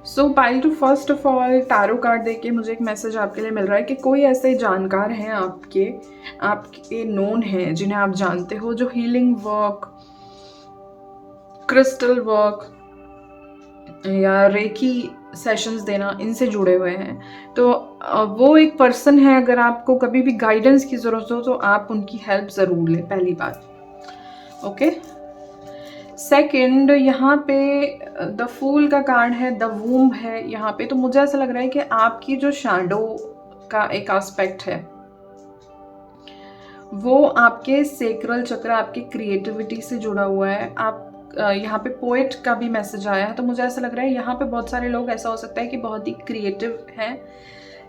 So pile 2 first of all tarot card देके मुझे एक मैसेज आपके लिए मिल रहा है कि कोई ऐसे जानकार हैं आपके नोन हैं जिन्हें आप जानते हो, जो हीलिंग वर्क, क्रिस्टल वर्क या रेकी सेशंस देना, इनसे जुड़े हुए हैं। तो वो एक पर्सन है, अगर आपको कभी भी गाइडेंस की ज़रूरत हो तो आप उनकी हेल्प ज़रूर लें, पहली बात, ओके। सेकंड, यहाँ पे द फूल का कार्ड है, द वूम्ब है यहाँ पे। तो मुझे ऐसा लग रहा है कि आपकी जो शैडो का एक एस्पेक्ट है वो आपके सेक्रल चक्र, आपकी क्रिएटिविटी से जुड़ा हुआ है। आप यहाँ पे पोएट का भी मैसेज आया है, तो मुझे ऐसा लग रहा है यहाँ पे बहुत सारे लोग, ऐसा हो सकता है कि बहुत ही क्रिएटिव हैं,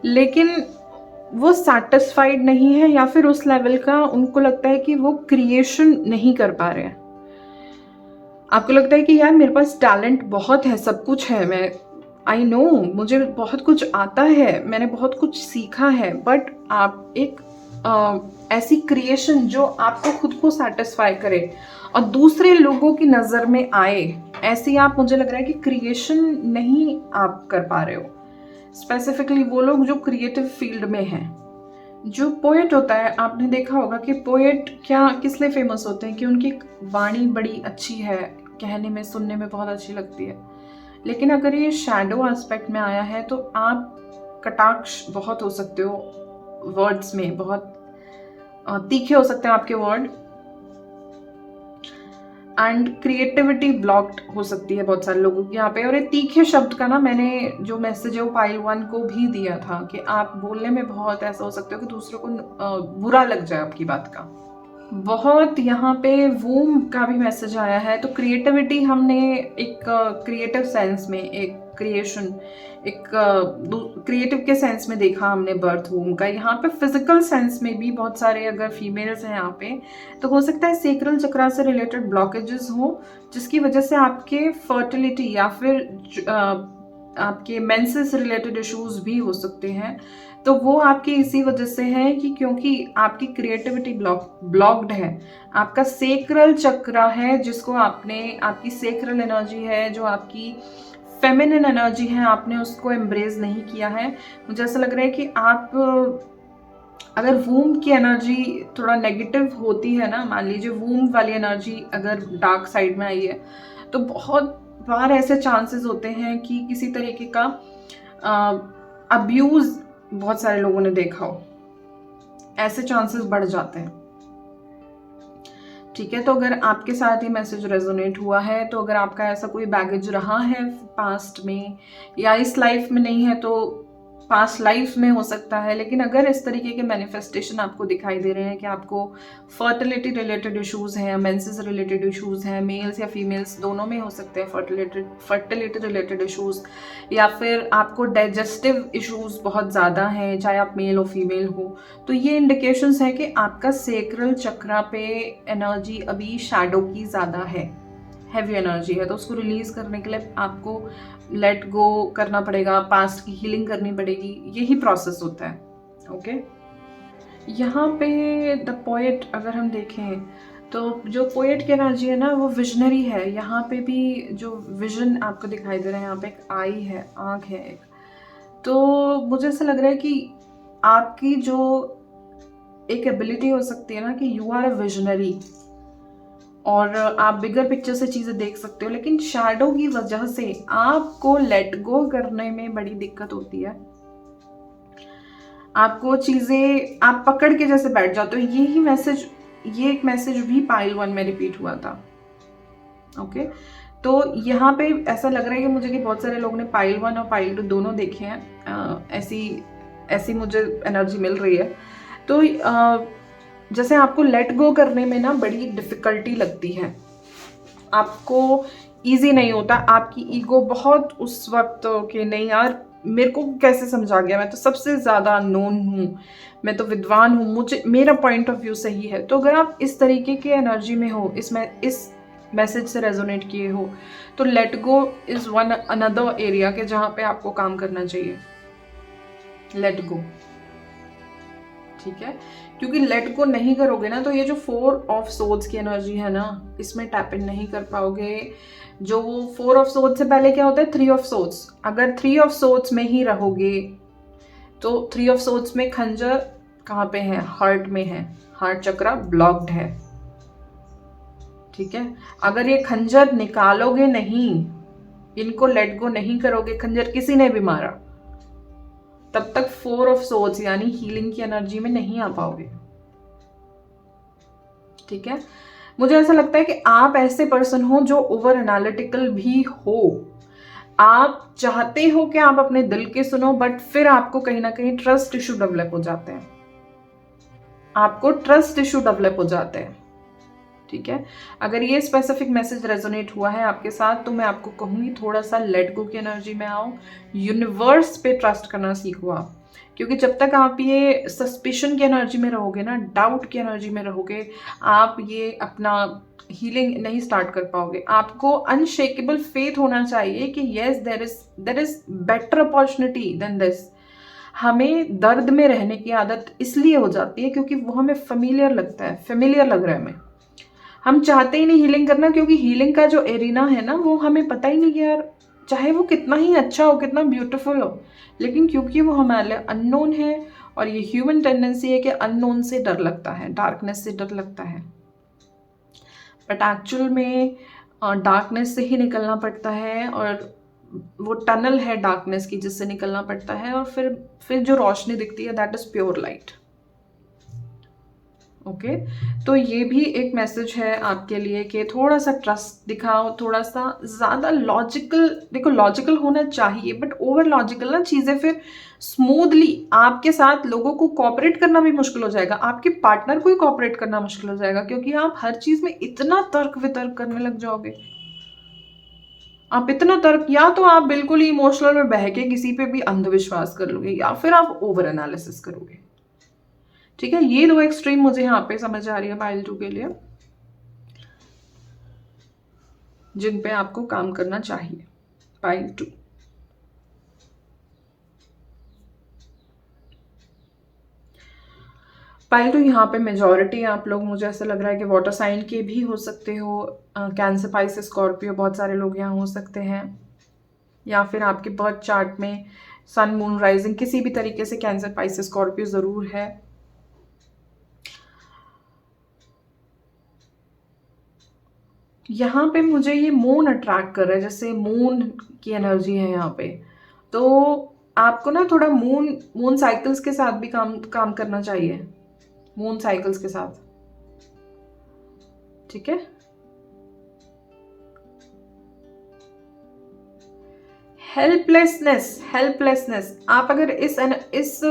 लेकिन वो सेटिस्फाइड नहीं है, या फिर उस लेवल का उनको लगता है कि वो क्रिएशन नहीं कर पा रहे हैं। आपको लगता है कि यार मेरे पास टैलेंट बहुत है, सब कुछ है, मैं आई नो, मुझे बहुत कुछ आता है, मैंने बहुत कुछ सीखा है, बट आप एक ऐसी क्रिएशन जो आपको खुद को सेटिस्फाई करे और दूसरे लोगों की नज़र में आए, ऐसी आप, मुझे लग रहा है कि क्रिएशन नहीं आप कर पा रहे हो। स्पेसिफिकली वो लोग जो क्रिएटिव फील्ड में हैं। जो पोएट होता है, आपने देखा होगा कि पोएट किस लिए फेमस होते हैं कि उनकी वाणी बड़ी अच्छी है, कहने में, सुनने में बहुत अच्छी लगती है। लेकिन अगर ये शैडो एस्पेक्ट में आया है तो आप कटाक्ष बहुत हो सकते हो, वर्ड्स में बहुत तीखे हो सकते हैं आपके वर्ड, एंड क्रिएटिविटी ब्लॉक्ड हो सकती है बहुत सारे लोगों की यहाँ पे। और ये तीखे शब्द का ना मैंने जो मैसेज है वो पाइल 1 को भी दिया था कि आप बोलने में बहुत ऐसा हो सकता है कि दूसरों को बुरा लग जाए आपकी बात का। बहुत यहाँ पे वूम का भी मैसेज आया है। तो क्रिएटिविटी हमने एक क्रिएटिव सेंस में, एक क्रिएशन, एक क्रिएटिव के सेंस में देखा हमने बर्थ वूम का। यहाँ पे फिजिकल सेंस में भी बहुत सारे अगर फीमेल्स हैं यहाँ पे, तो हो सकता है सेक्रल चक्रा से रिलेटेड ब्लॉकेजेस हो, जिसकी वजह से आपके फर्टिलिटी या फिर आपके मेंसेस रिलेटेड इश्यूज भी हो सकते हैं। तो वो आपकी इसी वजह से है कि क्योंकि आपकी क्रिएटिविटी ब्लॉक्ड है। आपका सेक्रल चक्रा है जिसको आपकी सेक्रल एनर्जी है, जो आपकी फेमिनिन एनर्जी है, आपने उसको एम्ब्रेस नहीं किया है। मुझे ऐसा लग रहा है कि आप अगर वूम की एनर्जी थोड़ा नेगेटिव होती है ना, मान लीजिए वूम वाली एनर्जी अगर डार्क साइड में आई है, तो बहुत बार ऐसे चांसेस होते हैं कि किसी तरीके का अब्यूज बहुत सारे लोगों ने देखा हो, ऐसे चांसेस बढ़ जाते हैं। ठीक है, तो अगर आपके साथ ये मैसेज रेजोनेट हुआ है, तो अगर आपका ऐसा कोई बैगेज रहा है पास्ट में या इस लाइफ में नहीं है तो पास्ट लाइफ में हो सकता है, लेकिन अगर इस तरीके के मैनिफेस्टेशन आपको दिखाई दे रहे हैं कि आपको फर्टिलिटी रिलेटेड इश्यूज हैं, मेंसेस रिलेटेड इश्यूज हैं, मेल्स या फीमेल्स दोनों में हो सकते हैं फर्टिलिटी रिलेटेड इश्यूज, या फिर आपको डाइजेस्टिव इश्यूज बहुत ज़्यादा हैं, चाहे आप मेल हो फीमेल हो, तो ये इंडिकेशंस है कि आपका सेक्रल चक्रा पे एनर्जी अभी शैडो की ज़्यादा है, हैवी एनर्जी है। तो उसको रिलीज करने के लिए आपको लेट गो करना पड़ेगा, पास्ट की हीलिंग करनी पड़ेगी, यही प्रोसेस होता है। ओके, यहाँ पे द पोएट अगर हम देखें तो जो पोएट की एनर्जी है ना वो विजनरी है। यहाँ पे भी जो विजन आपको दिखाई दे रहा है, यहाँ पे एक आई है, आँख है एक, तो मुझे ऐसा लग रहा है कि आपकी जो एक एबिलिटी हो सकती है ना कि यू आर अ विजनरी और आप बिगर पिक्चर से चीज़ें देख सकते हो, लेकिन शैडो की वजह से आपको लेट गो करने में बड़ी दिक्कत होती है। आपको चीज़ें आप पकड़ के जैसे बैठ जाते हो। यही मैसेज, ये एक मैसेज भी पाइल 1 में रिपीट हुआ था। ओके, तो यहाँ पे ऐसा लग रहा है कि मुझे कि बहुत सारे लोगों ने पाइल 1 और पाइल 2 दोनों देखे हैं। ऐसी मुझे एनर्जी मिल रही है। तो जैसे आपको लेट गो करने में ना बड़ी डिफ़िकल्टी लगती है, आपको इजी नहीं होता, आपकी ईगो बहुत उस वक्त कि नहीं यार मेरे को कैसे समझा गया, मैं तो सबसे ज़्यादा अननोन हूँ, मैं तो विद्वान हूँ, मुझे मेरा पॉइंट ऑफ व्यू सही है। तो अगर आप इस तरीके की एनर्जी में हो, इस मैसेज से रेजोनेट किए हो, तो let go is one another area के जहाँ पे आपको काम करना चाहिए। लेट गो, ठीक है, क्योंकि लेट गो नहीं करोगे ना तो ये जो 4 ऑफ सोर्ड्स की एनर्जी है ना, इसमें टैप इन नहीं कर पाओगे। जो 4 ऑफ सोर्ड्स से पहले क्या होता है, 3 ऑफ सोर्ड्स। अगर 3 ऑफ सोर्ड्स में ही रहोगे तो 3 ऑफ सोर्ड्स में खंजर कहाँ पे है, हार्ट में है, हार्ट चक्रा ब्लॉक्ड है। ठीक है, अगर ये खंजर निकालोगे नहीं, इनको लेट गो नहीं करोगे, खंजर किसी ने भी मारा, तब तक 4 ऑफ सोर्ड्स यानी हीलिंग की एनर्जी में नहीं आ पाओगे। ठीक है, मुझे ऐसा लगता है कि आप ऐसे पर्सन हो जो ओवर एनालिटिकल भी हो। आप चाहते हो कि आप अपने दिल के सुनो, बट फिर आपको कहीं ना कहीं ट्रस्ट इशू डेवलप हो जाते हैं, आपको ट्रस्ट इशू डेवलप हो जाते हैं। ठीक है, अगर ये स्पेसिफिक मैसेज रेजोनेट हुआ है आपके साथ, तो मैं आपको कहूंगी थोड़ा सा लेट गो की एनर्जी में आओ, यूनिवर्स पे ट्रस्ट करना सीखो आप। क्योंकि जब तक आप ये सस्पिशन की एनर्जी में रहोगे ना, डाउट की एनर्जी में रहोगे, आप ये अपना हीलिंग नहीं स्टार्ट कर पाओगे। आपको अनशेकेबल फेथ होना चाहिए कि yes there is better opportunity than this. हमें दर्द में रहने की आदत इसलिए हो जाती है क्योंकि वो हमें फेमिलियर लगता है, फेमिलियर लग रहा है हमें। हम चाहते ही नहीं हीलिंग करना, क्योंकि हीलिंग का जो एरिना है ना वो हमें पता ही नहीं कि यार चाहे वो कितना ही अच्छा हो, कितना ब्यूटीफुल हो, लेकिन क्योंकि वो हमारे लिए अननोन है, और ये ह्यूमन टेंडेंसी है कि अननोन से डर लगता है, डार्कनेस से डर लगता है। बट एक्चुअल में डार्कनेस से ही निकलना पड़ता है, और वो टनल है डार्कनेस की जिससे निकलना पड़ता है, और फिर जो रोशनी दिखती है that is pure light. Okay तो ये भी एक मैसेज है आपके लिए कि थोड़ा सा ट्रस्ट दिखाओ, थोड़ा सा ज़्यादा लॉजिकल, देखो लॉजिकल होना चाहिए बट ओवर लॉजिकल ना चीज़ें फिर स्मूथली आपके साथ लोगों को कोऑपरेट करना भी मुश्किल हो जाएगा, आपके पार्टनर को ही कोऑपरेट करना मुश्किल हो जाएगा, क्योंकि आप हर चीज़ में इतना तर्क वितर्क करने लग जाओगे। आप इतना तर्क, या तो आप बिल्कुल ही इमोशनल में बह के किसी पे भी अंधविश्वास कर लोगे, या फिर आप ओवर एनालिसिस करोगे। ठीक है, ये दो एक्सट्रीम मुझे यहाँ पे समझ आ रही है पाइल 2 के लिए, जिन पे आपको काम करना चाहिए। पाइल 2 पाइल 2 यहाँ पे मेजॉरिटी आप लोग, मुझे ऐसा लग रहा है कि वाटर साइन के भी हो सकते हो, कैंसर, पाइसेस, स्कॉर्पियो, बहुत सारे लोग यहाँ हो सकते हैं, या फिर आपके बर्थ चार्ट में सन, मून, राइजिंग किसी भी तरीके से कैंसर, पाइसेस, स्कॉर्पियो ज़रूर है। यहाँ पे मुझे ये मून अट्रैक्ट कर रहा है, जैसे मून की एनर्जी है यहाँ पे, तो आपको ना थोड़ा मून साइकिल्स के साथ भी काम करना चाहिए, मून साइकिल्स के साथ। ठीक है, हेल्पलेसनेस आप अगर इस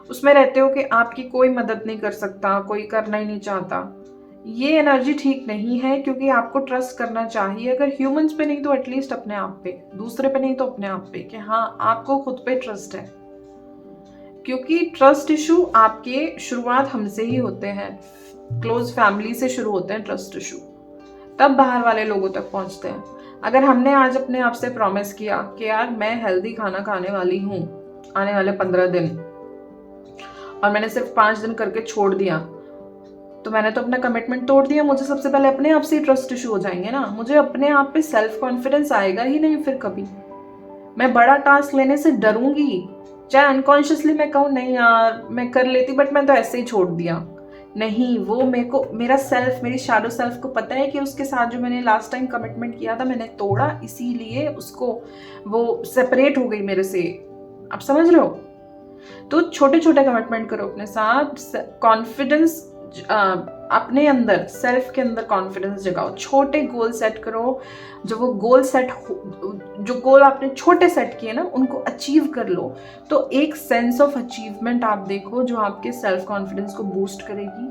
उसमें रहते हो कि आपकी कोई मदद नहीं कर सकता, कोई करना ही नहीं चाहता, ये एनर्जी ठीक नहीं है, क्योंकि आपको ट्रस्ट करना चाहिए, अगर ह्यूमंस पे नहीं तो एटलीस्ट अपने आप पे, दूसरे पे नहीं तो अपने आप पे, कि हाँ आपको खुद पे ट्रस्ट है, क्योंकि ट्रस्ट इशू आपके शुरुआत हमसे ही होते हैं, क्लोज फैमिली से शुरू होते हैं ट्रस्ट इशू, तब बाहर वाले लोगों तक पहुंचते हैं। अगर हमने आज अपने आप से प्रॉमिस किया कि यार मैं हेल्दी खाना खाने वाली हूँ आने वाले 15 दिन, और मैंने सिर्फ 5 दिन करके छोड़ दिया, तो मैंने तो अपना कमिटमेंट तोड़ दिया, मुझे सबसे पहले अपने आप से ट्रस्ट इशू हो जाएंगे ना, मुझे अपने आप पे सेल्फ कॉन्फिडेंस आएगा ही नहीं फिर कभी, मैं बड़ा टास्क लेने से डरूंगी, चाहे अनकॉन्शियसली मैं कहूँ नहीं यार मैं कर लेती बट मैं तो ऐसे ही छोड़ दिया, नहीं, वो मेरे को, मेरा सेल्फ, मेरी शैडो सेल्फ को पता है कि उसके साथ जो मैंने लास्ट टाइम कमिटमेंट किया था मैंने तोड़ा, इसीलिए उसको वो सेपरेट हो गई मेरे से, आप समझ रहे हो। तो छोटे छोटे कमिटमेंट करो अपने साथ, कॉन्फिडेंस अपने अंदर, सेल्फ के अंदर कॉन्फिडेंस जगाओ, छोटे गोल सेट करो, जो वो गोल सेट, जो गोल आपने छोटे सेट किए ना उनको अचीव कर लो, तो एक सेंस ऑफ अचीवमेंट आप देखो जो आपके सेल्फ कॉन्फिडेंस को बूस्ट करेगी,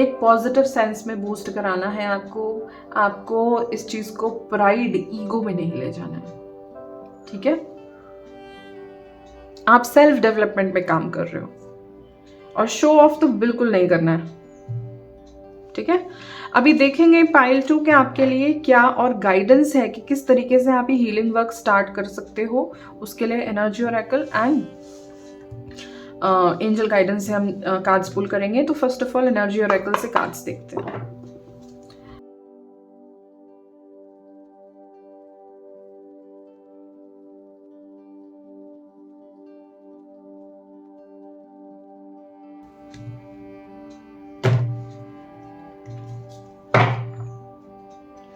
एक पॉजिटिव सेंस में बूस्ट कराना है आपको इस चीज को प्राइड, ईगो में नहीं ले जाना है। ठीक है, आप सेल्फ डेवलपमेंट में काम कर रहे हो और शो ऑफ तो बिल्कुल नहीं करना है। ठीक है, अभी देखेंगे पाइल 2 के आपके लिए क्या और गाइडेंस है कि किस तरीके से आप ये हीलिंग वर्क स्टार्ट कर सकते हो, उसके लिए energy oracle and angel guidance से हम कार्ड्स पुल करेंगे। तो first of all energy oracle से कार्ड्स देखते हैं।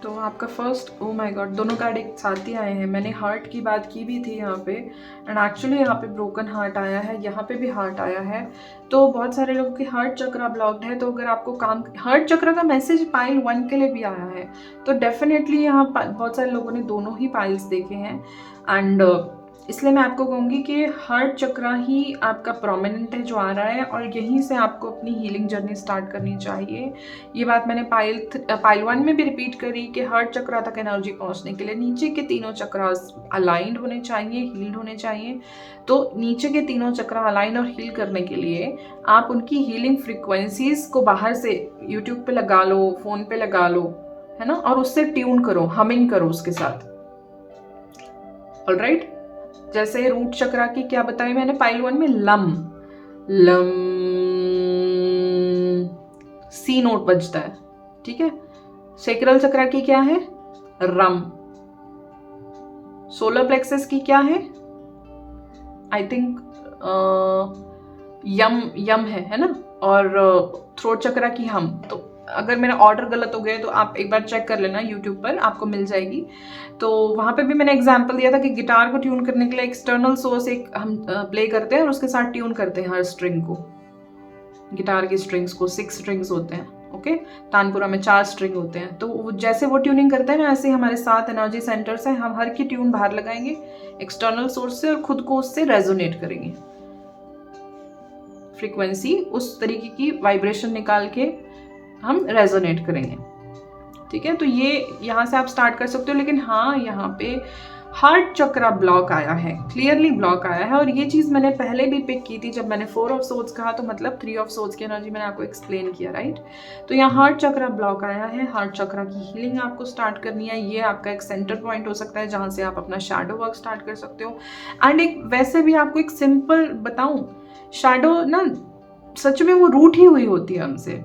तो आपका फर्स्ट, ओ माय गॉड, दोनों कार्ड एक साथ ही आए हैं। मैंने हार्ट की बात की भी थी यहाँ पे, एंड एक्चुअली यहाँ पे ब्रोकन हार्ट आया है, यहाँ पे भी हार्ट आया है, तो बहुत सारे लोगों की हार्ट चक्र ब्लॉक्ड है। तो अगर आपको काम, हार्ट चक्र का मैसेज पाइल 1 के लिए भी आया है, तो डेफिनेटली यहाँ बहुत सारे लोगों ने दोनों ही पाइल्स देखे हैं, एंड इसलिए मैं आपको कहूँगी कि हार्ट चक्र ही आपका प्रोमिनेंट है जो आ रहा है, और यहीं से आपको अपनी हीलिंग जर्नी स्टार्ट करनी चाहिए। ये बात मैंने पाइल 1 में भी रिपीट करी कि हार्ट चक्र तक एनर्जी पहुंचने के लिए नीचे के तीनों चक्र अलाइंड होने चाहिए, हील्ड होने चाहिए। तो नीचे के तीनों चक्र अलाइन और हील करने के लिए आप उनकी हीलिंग फ्रिक्वेंसीज को बाहर से यूट्यूब पे लगा लो, फोन पे लगा लो, है ना, और उससे ट्यून करो, हमिंग करो उसके साथ। ऑलराइट, जैसे रूट चक्र की क्या बताई मैंने पाइल 1 में, लम लम सी नोट बजता है। ठीक है, सेक्रल चक्र की क्या है, रम। सोलर प्लेक्सस की क्या है, आई थिंक यम है ना, और थ्रोट चक्र की हम। तो अगर मेरा ऑर्डर गलत हो गया तो आप एक बार चेक कर लेना, यूट्यूब पर आपको मिल जाएगी। तो वहाँ पे भी मैंने एग्जांपल दिया था कि गिटार को ट्यून करने के लिए एक्सटर्नल सोर्स एक हम प्ले करते हैं और उसके साथ ट्यून करते हैं हर स्ट्रिंग को। गिटार की स्ट्रिंग्स को 6 स्ट्रिंग्स होते हैं, ओके। तानपुरा में 4 स्ट्रिंग होते हैं। तो जैसे वो ट्यूनिंग करते हैं ना, ऐसे हमारे 7 एनर्जी सेंटर्स हैं। हम हर की ट्यून बाहर लगाएंगे एक्सटर्नल सोर्स से और खुद को उससे रेजोनेट करेंगे। फ्रीक्वेंसी उस तरीके की वाइब्रेशन निकाल के हम रेजोनेट करेंगे, ठीक है। तो ये यहाँ से आप स्टार्ट कर सकते हो। लेकिन हाँ, यहाँ पे हार्ट चक्रा ब्लॉक आया है, क्लियरली ब्लॉक आया है। और ये चीज़ मैंने पहले भी पिक की थी जब मैंने 4 ऑफ सोर्ड्स कहा, तो मतलब 3 ऑफ सोर्ड्स की एनर्जी मैंने आपको एक्सप्लेन किया, राइट। तो यहाँ हार्ट चक्रा ब्लॉक आया है। हार्ट चक्रा की हीलिंग आपको स्टार्ट करनी है। ये आपका एक सेंटर पॉइंट हो सकता है जहाँ से आप अपना शैडो वर्क स्टार्ट कर सकते हो। एंड एक वैसे भी आपको एक सिंपल बताऊँ, शैडो ना सच में वो रूठ ही हुई होती है हमसे,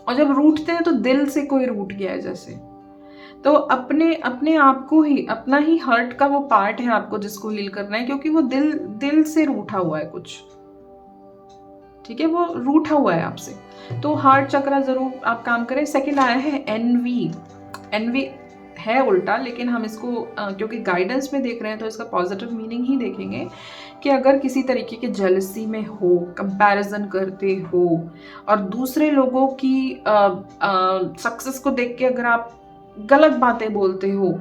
और जब रूठते हैं तो दिल से कोई रूठ गया है जैसे। तो अपने आप को ही, अपना ही हर्ट का वो पार्ट है आपको जिसको हील करना है, क्योंकि वो दिल से रूठा हुआ है कुछ, ठीक है, वो रूठा हुआ है आपसे। तो हार्ट चक्रा जरूर आप काम करें। सेकंड आया है एनवी। एनवी है उल्टा, लेकिन हम इसको क्योंकि गाइडेंस में देख रहे हैं तो इसका पॉजिटिव मीनिंग ही देखेंगे कि अगर किसी तरीके के जेलसी में हो, कंपैरिजन करते हो, और दूसरे लोगों की सक्सेस को देख के अगर आप गलत बातें बोलते हो,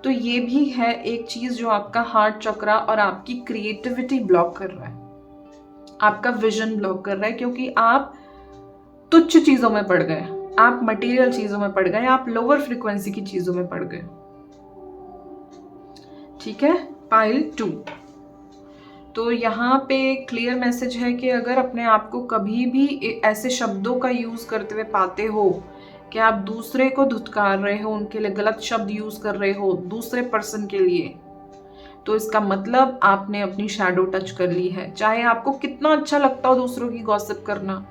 तो ये भी है एक चीज जो आपका हार्ट चक्रा और आपकी क्रिएटिविटी ब्लॉक कर रहा है, आपका विजन ब्लॉक कर रहा है, क्योंकि आप तुच्छ चीजों में पड़ गए, आप मटेरियल चीजों में पड़ गए, आप लोअर फ्रीक्वेंसी की चीजों में पड़ गए, ठीक है। पाइल 2। तो यहाँ पे क्लियर मैसेज है कि अगर अपने आप को कभी भी ऐसे शब्दों का यूज करते हुए पाते हो कि आप दूसरे को धुतकार रहे हो, उनके लिए गलत शब्द यूज कर रहे हो दूसरे पर्सन के लिए, तो इसका मतलब आपने अपनी शैडो टच कर ली है। चाहे आपको कितना अच्छा लगता हो दूसरों की गॉसिप करना,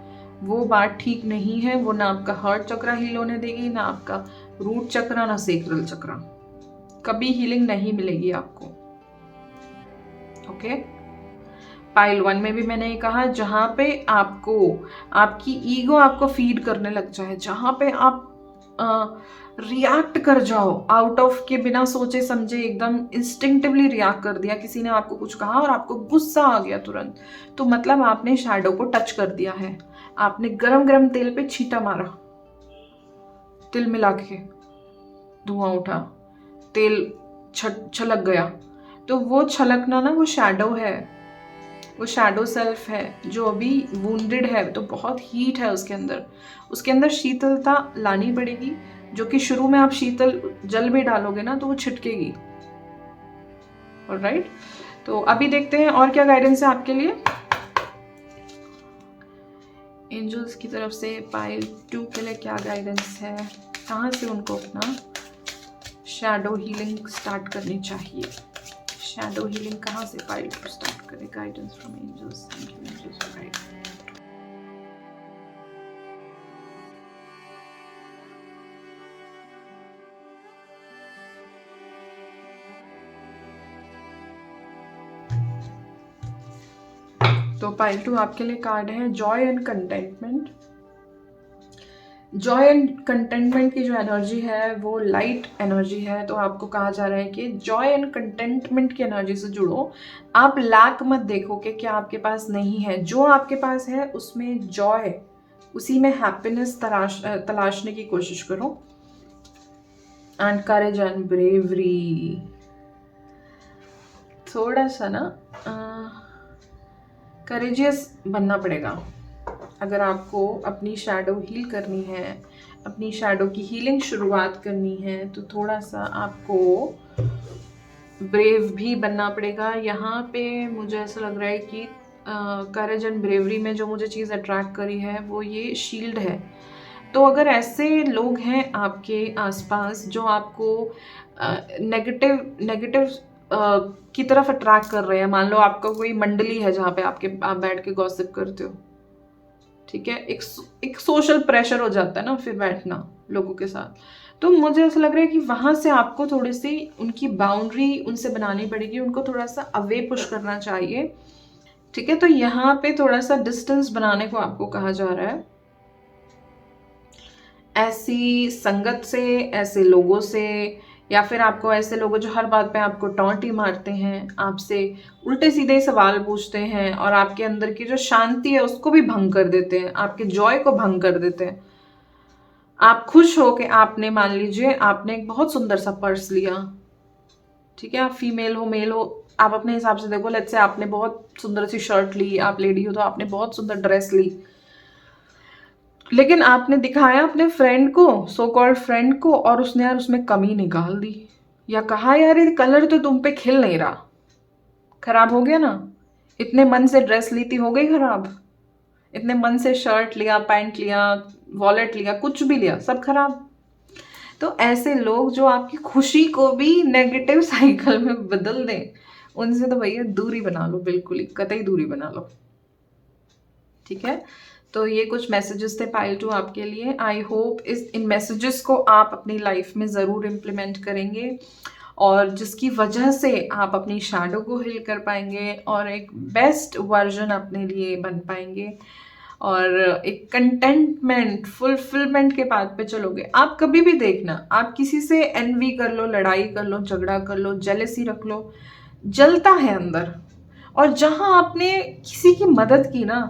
वो बात ठीक नहीं है। वो ना आपका हार्ट चक्रा हील होने देगी, ना आपका रूट चक्रा, ना सेक्रल चक्रा। कभी हीलिंग नहीं मिलेगी आपको, ओके। पाइल 1 में भी मैंने ये कहा, जहां पे आपको आपकी ईगो आपको फीड करने लग जाए, जहां पे आप रिएक्ट कर जाओ आउट ऑफ के, बिना सोचे समझे एकदम इंस्टिंक्टिवली रिएक्ट कर दिया, किसी ने आपको कुछ कहा और आपको गुस्सा आ गया तुरंत, तो मतलब आपने शैडो को टच कर दिया है। आपने गरम गरम तेल पे छींटा मारा, तिल मिला के धुआं उठा, तेल छलक गया, तो वो छलकना ना वो शैडो है, वो शैडो सेल्फ है जो अभी वुंडेड है। तो बहुत हीट है उसके अंदर शीतलता लानी पड़ेगी, जो कि शुरू में आप शीतल जल भी डालोगे ना तो वो छिटकेगी, ऑलराइट। तो अभी देखते हैं और क्या गाइडेंस है आपके लिए एंजल्स की तरफ से। पाइल 2 के लिए क्या गाइडेंस है, कहाँ से उनको अपना शैडो हीलिंग स्टार्ट करनी चाहिए, शैडो हीलिंग कहाँ से पाइल 2 स्टार्ट करें। Guidance from angels, thank you angels for guidance. तो पाइल 2 आपके लिए कार्ड है joy and contentment. Joy and contentment की जो एनर्जी है वो लाइट एनर्जी है। तो आपको कहा जा रहा है कि जॉय एंड कंटेंटमेंट की एनर्जी से जुड़ो। आप लैक मत देखो कि क्या आपके पास नहीं है, जो आपके पास है उसमें जॉय, उसी में हैप्पीनेस तलाशने की कोशिश करो। एंड करेज एंड ब्रेवरी, थोड़ा सा ना करेजियस बनना पड़ेगा अगर आपको अपनी शैडो हील करनी है, अपनी शैडो की हीलिंग शुरुआत करनी है, तो थोड़ा सा आपको ब्रेव भी बनना पड़ेगा। यहाँ पे मुझे ऐसा लग रहा है कि करेज एंड ब्रेवरी में जो मुझे चीज़ अट्रैक्ट करी है वो ये शील्ड है। तो अगर ऐसे लोग हैं आपके आसपास जो आपको नेगेटिव की तरफ अट्रैक्ट कर रहे हैं, मान लो आपका कोई मंडली है जहाँ पे आप बैठ के गॉसिप करते हो, ठीक है, एक सोशल प्रेशर हो जाता है ना फिर बैठना लोगों के साथ, तो मुझे ऐसा लग रहा है कि वहाँ से आपको थोड़ी सी उनकी बाउंड्री उनसे बनानी पड़ेगी, उनको थोड़ा सा अवे पुश करना चाहिए, ठीक है। तो यहाँ पे थोड़ा सा डिस्टेंस बनाने को आपको कहा जा रहा है। ऐसी संगत से, ऐसे लोगों से या फिर आपको ऐसे लोग जो हर बात पे आपको टॉन्ट ही मारते हैं, आपसे उल्टे सीधे सवाल पूछते हैं और आपके अंदर की जो शांति है उसको भी भंग कर देते हैं, आपके जॉय को भंग कर देते हैं। आप खुश हो कि आपने, मान लीजिए आपने एक बहुत सुंदर सा पर्स लिया, ठीक है, आप फीमेल हो मेल हो, आप अपने हिसाब से देखो, लेट्स से आपने बहुत सुंदर सी शर्ट ली, आप लेडी हो तो आपने बहुत सुंदर ड्रेस ली, लेकिन आपने दिखाया अपने फ्रेंड को, सो कॉल्ड फ्रेंड को, और उसने यार उसमें कमी निकाल दी, या कहा यार ये कलर तो तुम पे खिल नहीं रहा। खराब हो गया ना। इतने मन से ड्रेस ली थी, हो गई खराब। इतने मन से शर्ट लिया, पैंट लिया, वॉलेट लिया, कुछ भी लिया, सब खराब। तो ऐसे लोग जो आपकी खुशी को भी नेगेटिव साइकिल में बदल दें, उनसे तो भैया दूरी बना लो, बिल्कुल ही कतई दूरी बना लो। ठीक है, तो ये कुछ मैसेजेस थे पायल टू आपके लिए। आई होप इन मैसेजेस को आप अपनी लाइफ में ज़रूर इम्प्लीमेंट करेंगे, और जिसकी वजह से आप अपनी शैडो को हिल कर पाएंगे और एक बेस्ट वर्जन अपने लिए बन पाएंगे, और एक कंटेंटमेंट फुलफिलमेंट के पाथ पे चलोगे। आप कभी भी देखना, आप किसी से एनवी कर लो, लड़ाई कर लो, झगड़ा कर लो, जेलेसी रख लो, जलता है अंदर। और जहां आपने किसी की मदद की ना,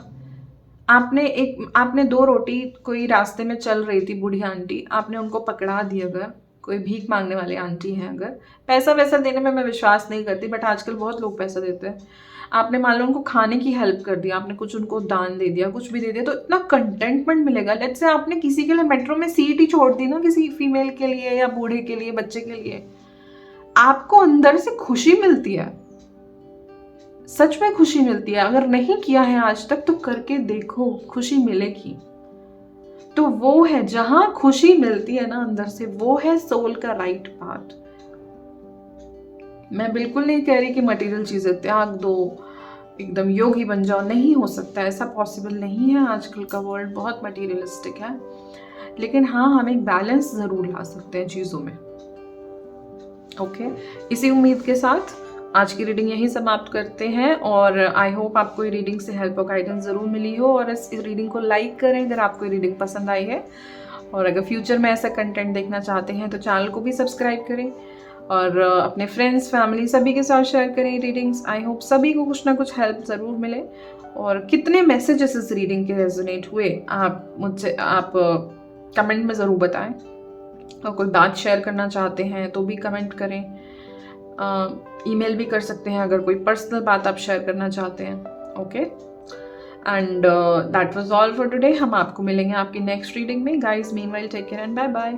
आपने दो रोटी, कोई रास्ते में चल रही थी बूढ़ी आंटी, आपने उनको पकड़ा दी, अगर कोई भीख मांगने वाली आंटी हैं, अगर पैसा वैसा देने में मैं विश्वास नहीं करती, बट आजकल बहुत लोग पैसा देते हैं, आपने मान लो उनको खाने की हेल्प कर दिया, आपने कुछ उनको दान दे दिया, कुछ भी दे दिया, तो इतना कंटेंटमेंट मिलेगा। लेट्स से आपने किसी के लिए मेट्रो में सीट ही छोड़ दी ना, किसी फीमेल के लिए या बूढ़े के लिए, बच्चे के लिए, आपको अंदर से खुशी मिलती है, सच में खुशी मिलती है। अगर नहीं किया है आज तक तो करके देखो, खुशी मिलेगी। तो वो है जहां खुशी मिलती है ना अंदर से, वो है सोल का राइट पाथ। मैं बिल्कुल नहीं कह रही कि मटेरियल चीजें त्याग दो, एकदम योगी बन जाओ, नहीं हो सकता, ऐसा पॉसिबल नहीं है। आजकल का वर्ल्ड बहुत मटेरियलिस्टिक है, लेकिन हाँ, हम एक बैलेंस जरूर ला सकते हैं चीजों में। ओके, इसी उम्मीद के साथ आज की रीडिंग यही समाप्त करते हैं, और आई होप आपको ये रीडिंग से हेल्प और गाइडेंस ज़रूर मिली हो, और इस रीडिंग को लाइक करें अगर आपको ये रीडिंग पसंद आई है, और अगर फ्यूचर में ऐसा कंटेंट देखना चाहते हैं तो चैनल को भी सब्सक्राइब करें, और अपने फ्रेंड्स, फैमिली सभी के साथ शेयर करें रीडिंग्स। आई होप सभी को कुछ ना कुछ हेल्प ज़रूर मिले। और कितने मैसेजेस इस रीडिंग के रेजोनेट हुए, आप कमेंट में ज़रूर बताएं, और कोई बात शेयर करना चाहते हैं तो भी कमेंट करें, ईमेल भी कर सकते हैं अगर कोई पर्सनल बात आप शेयर करना चाहते हैं। Okay, and that was all for today. हम आपको मिलेंगे आपकी नेक्स्ट रीडिंग में। Guys, meanwhile take care and bye bye.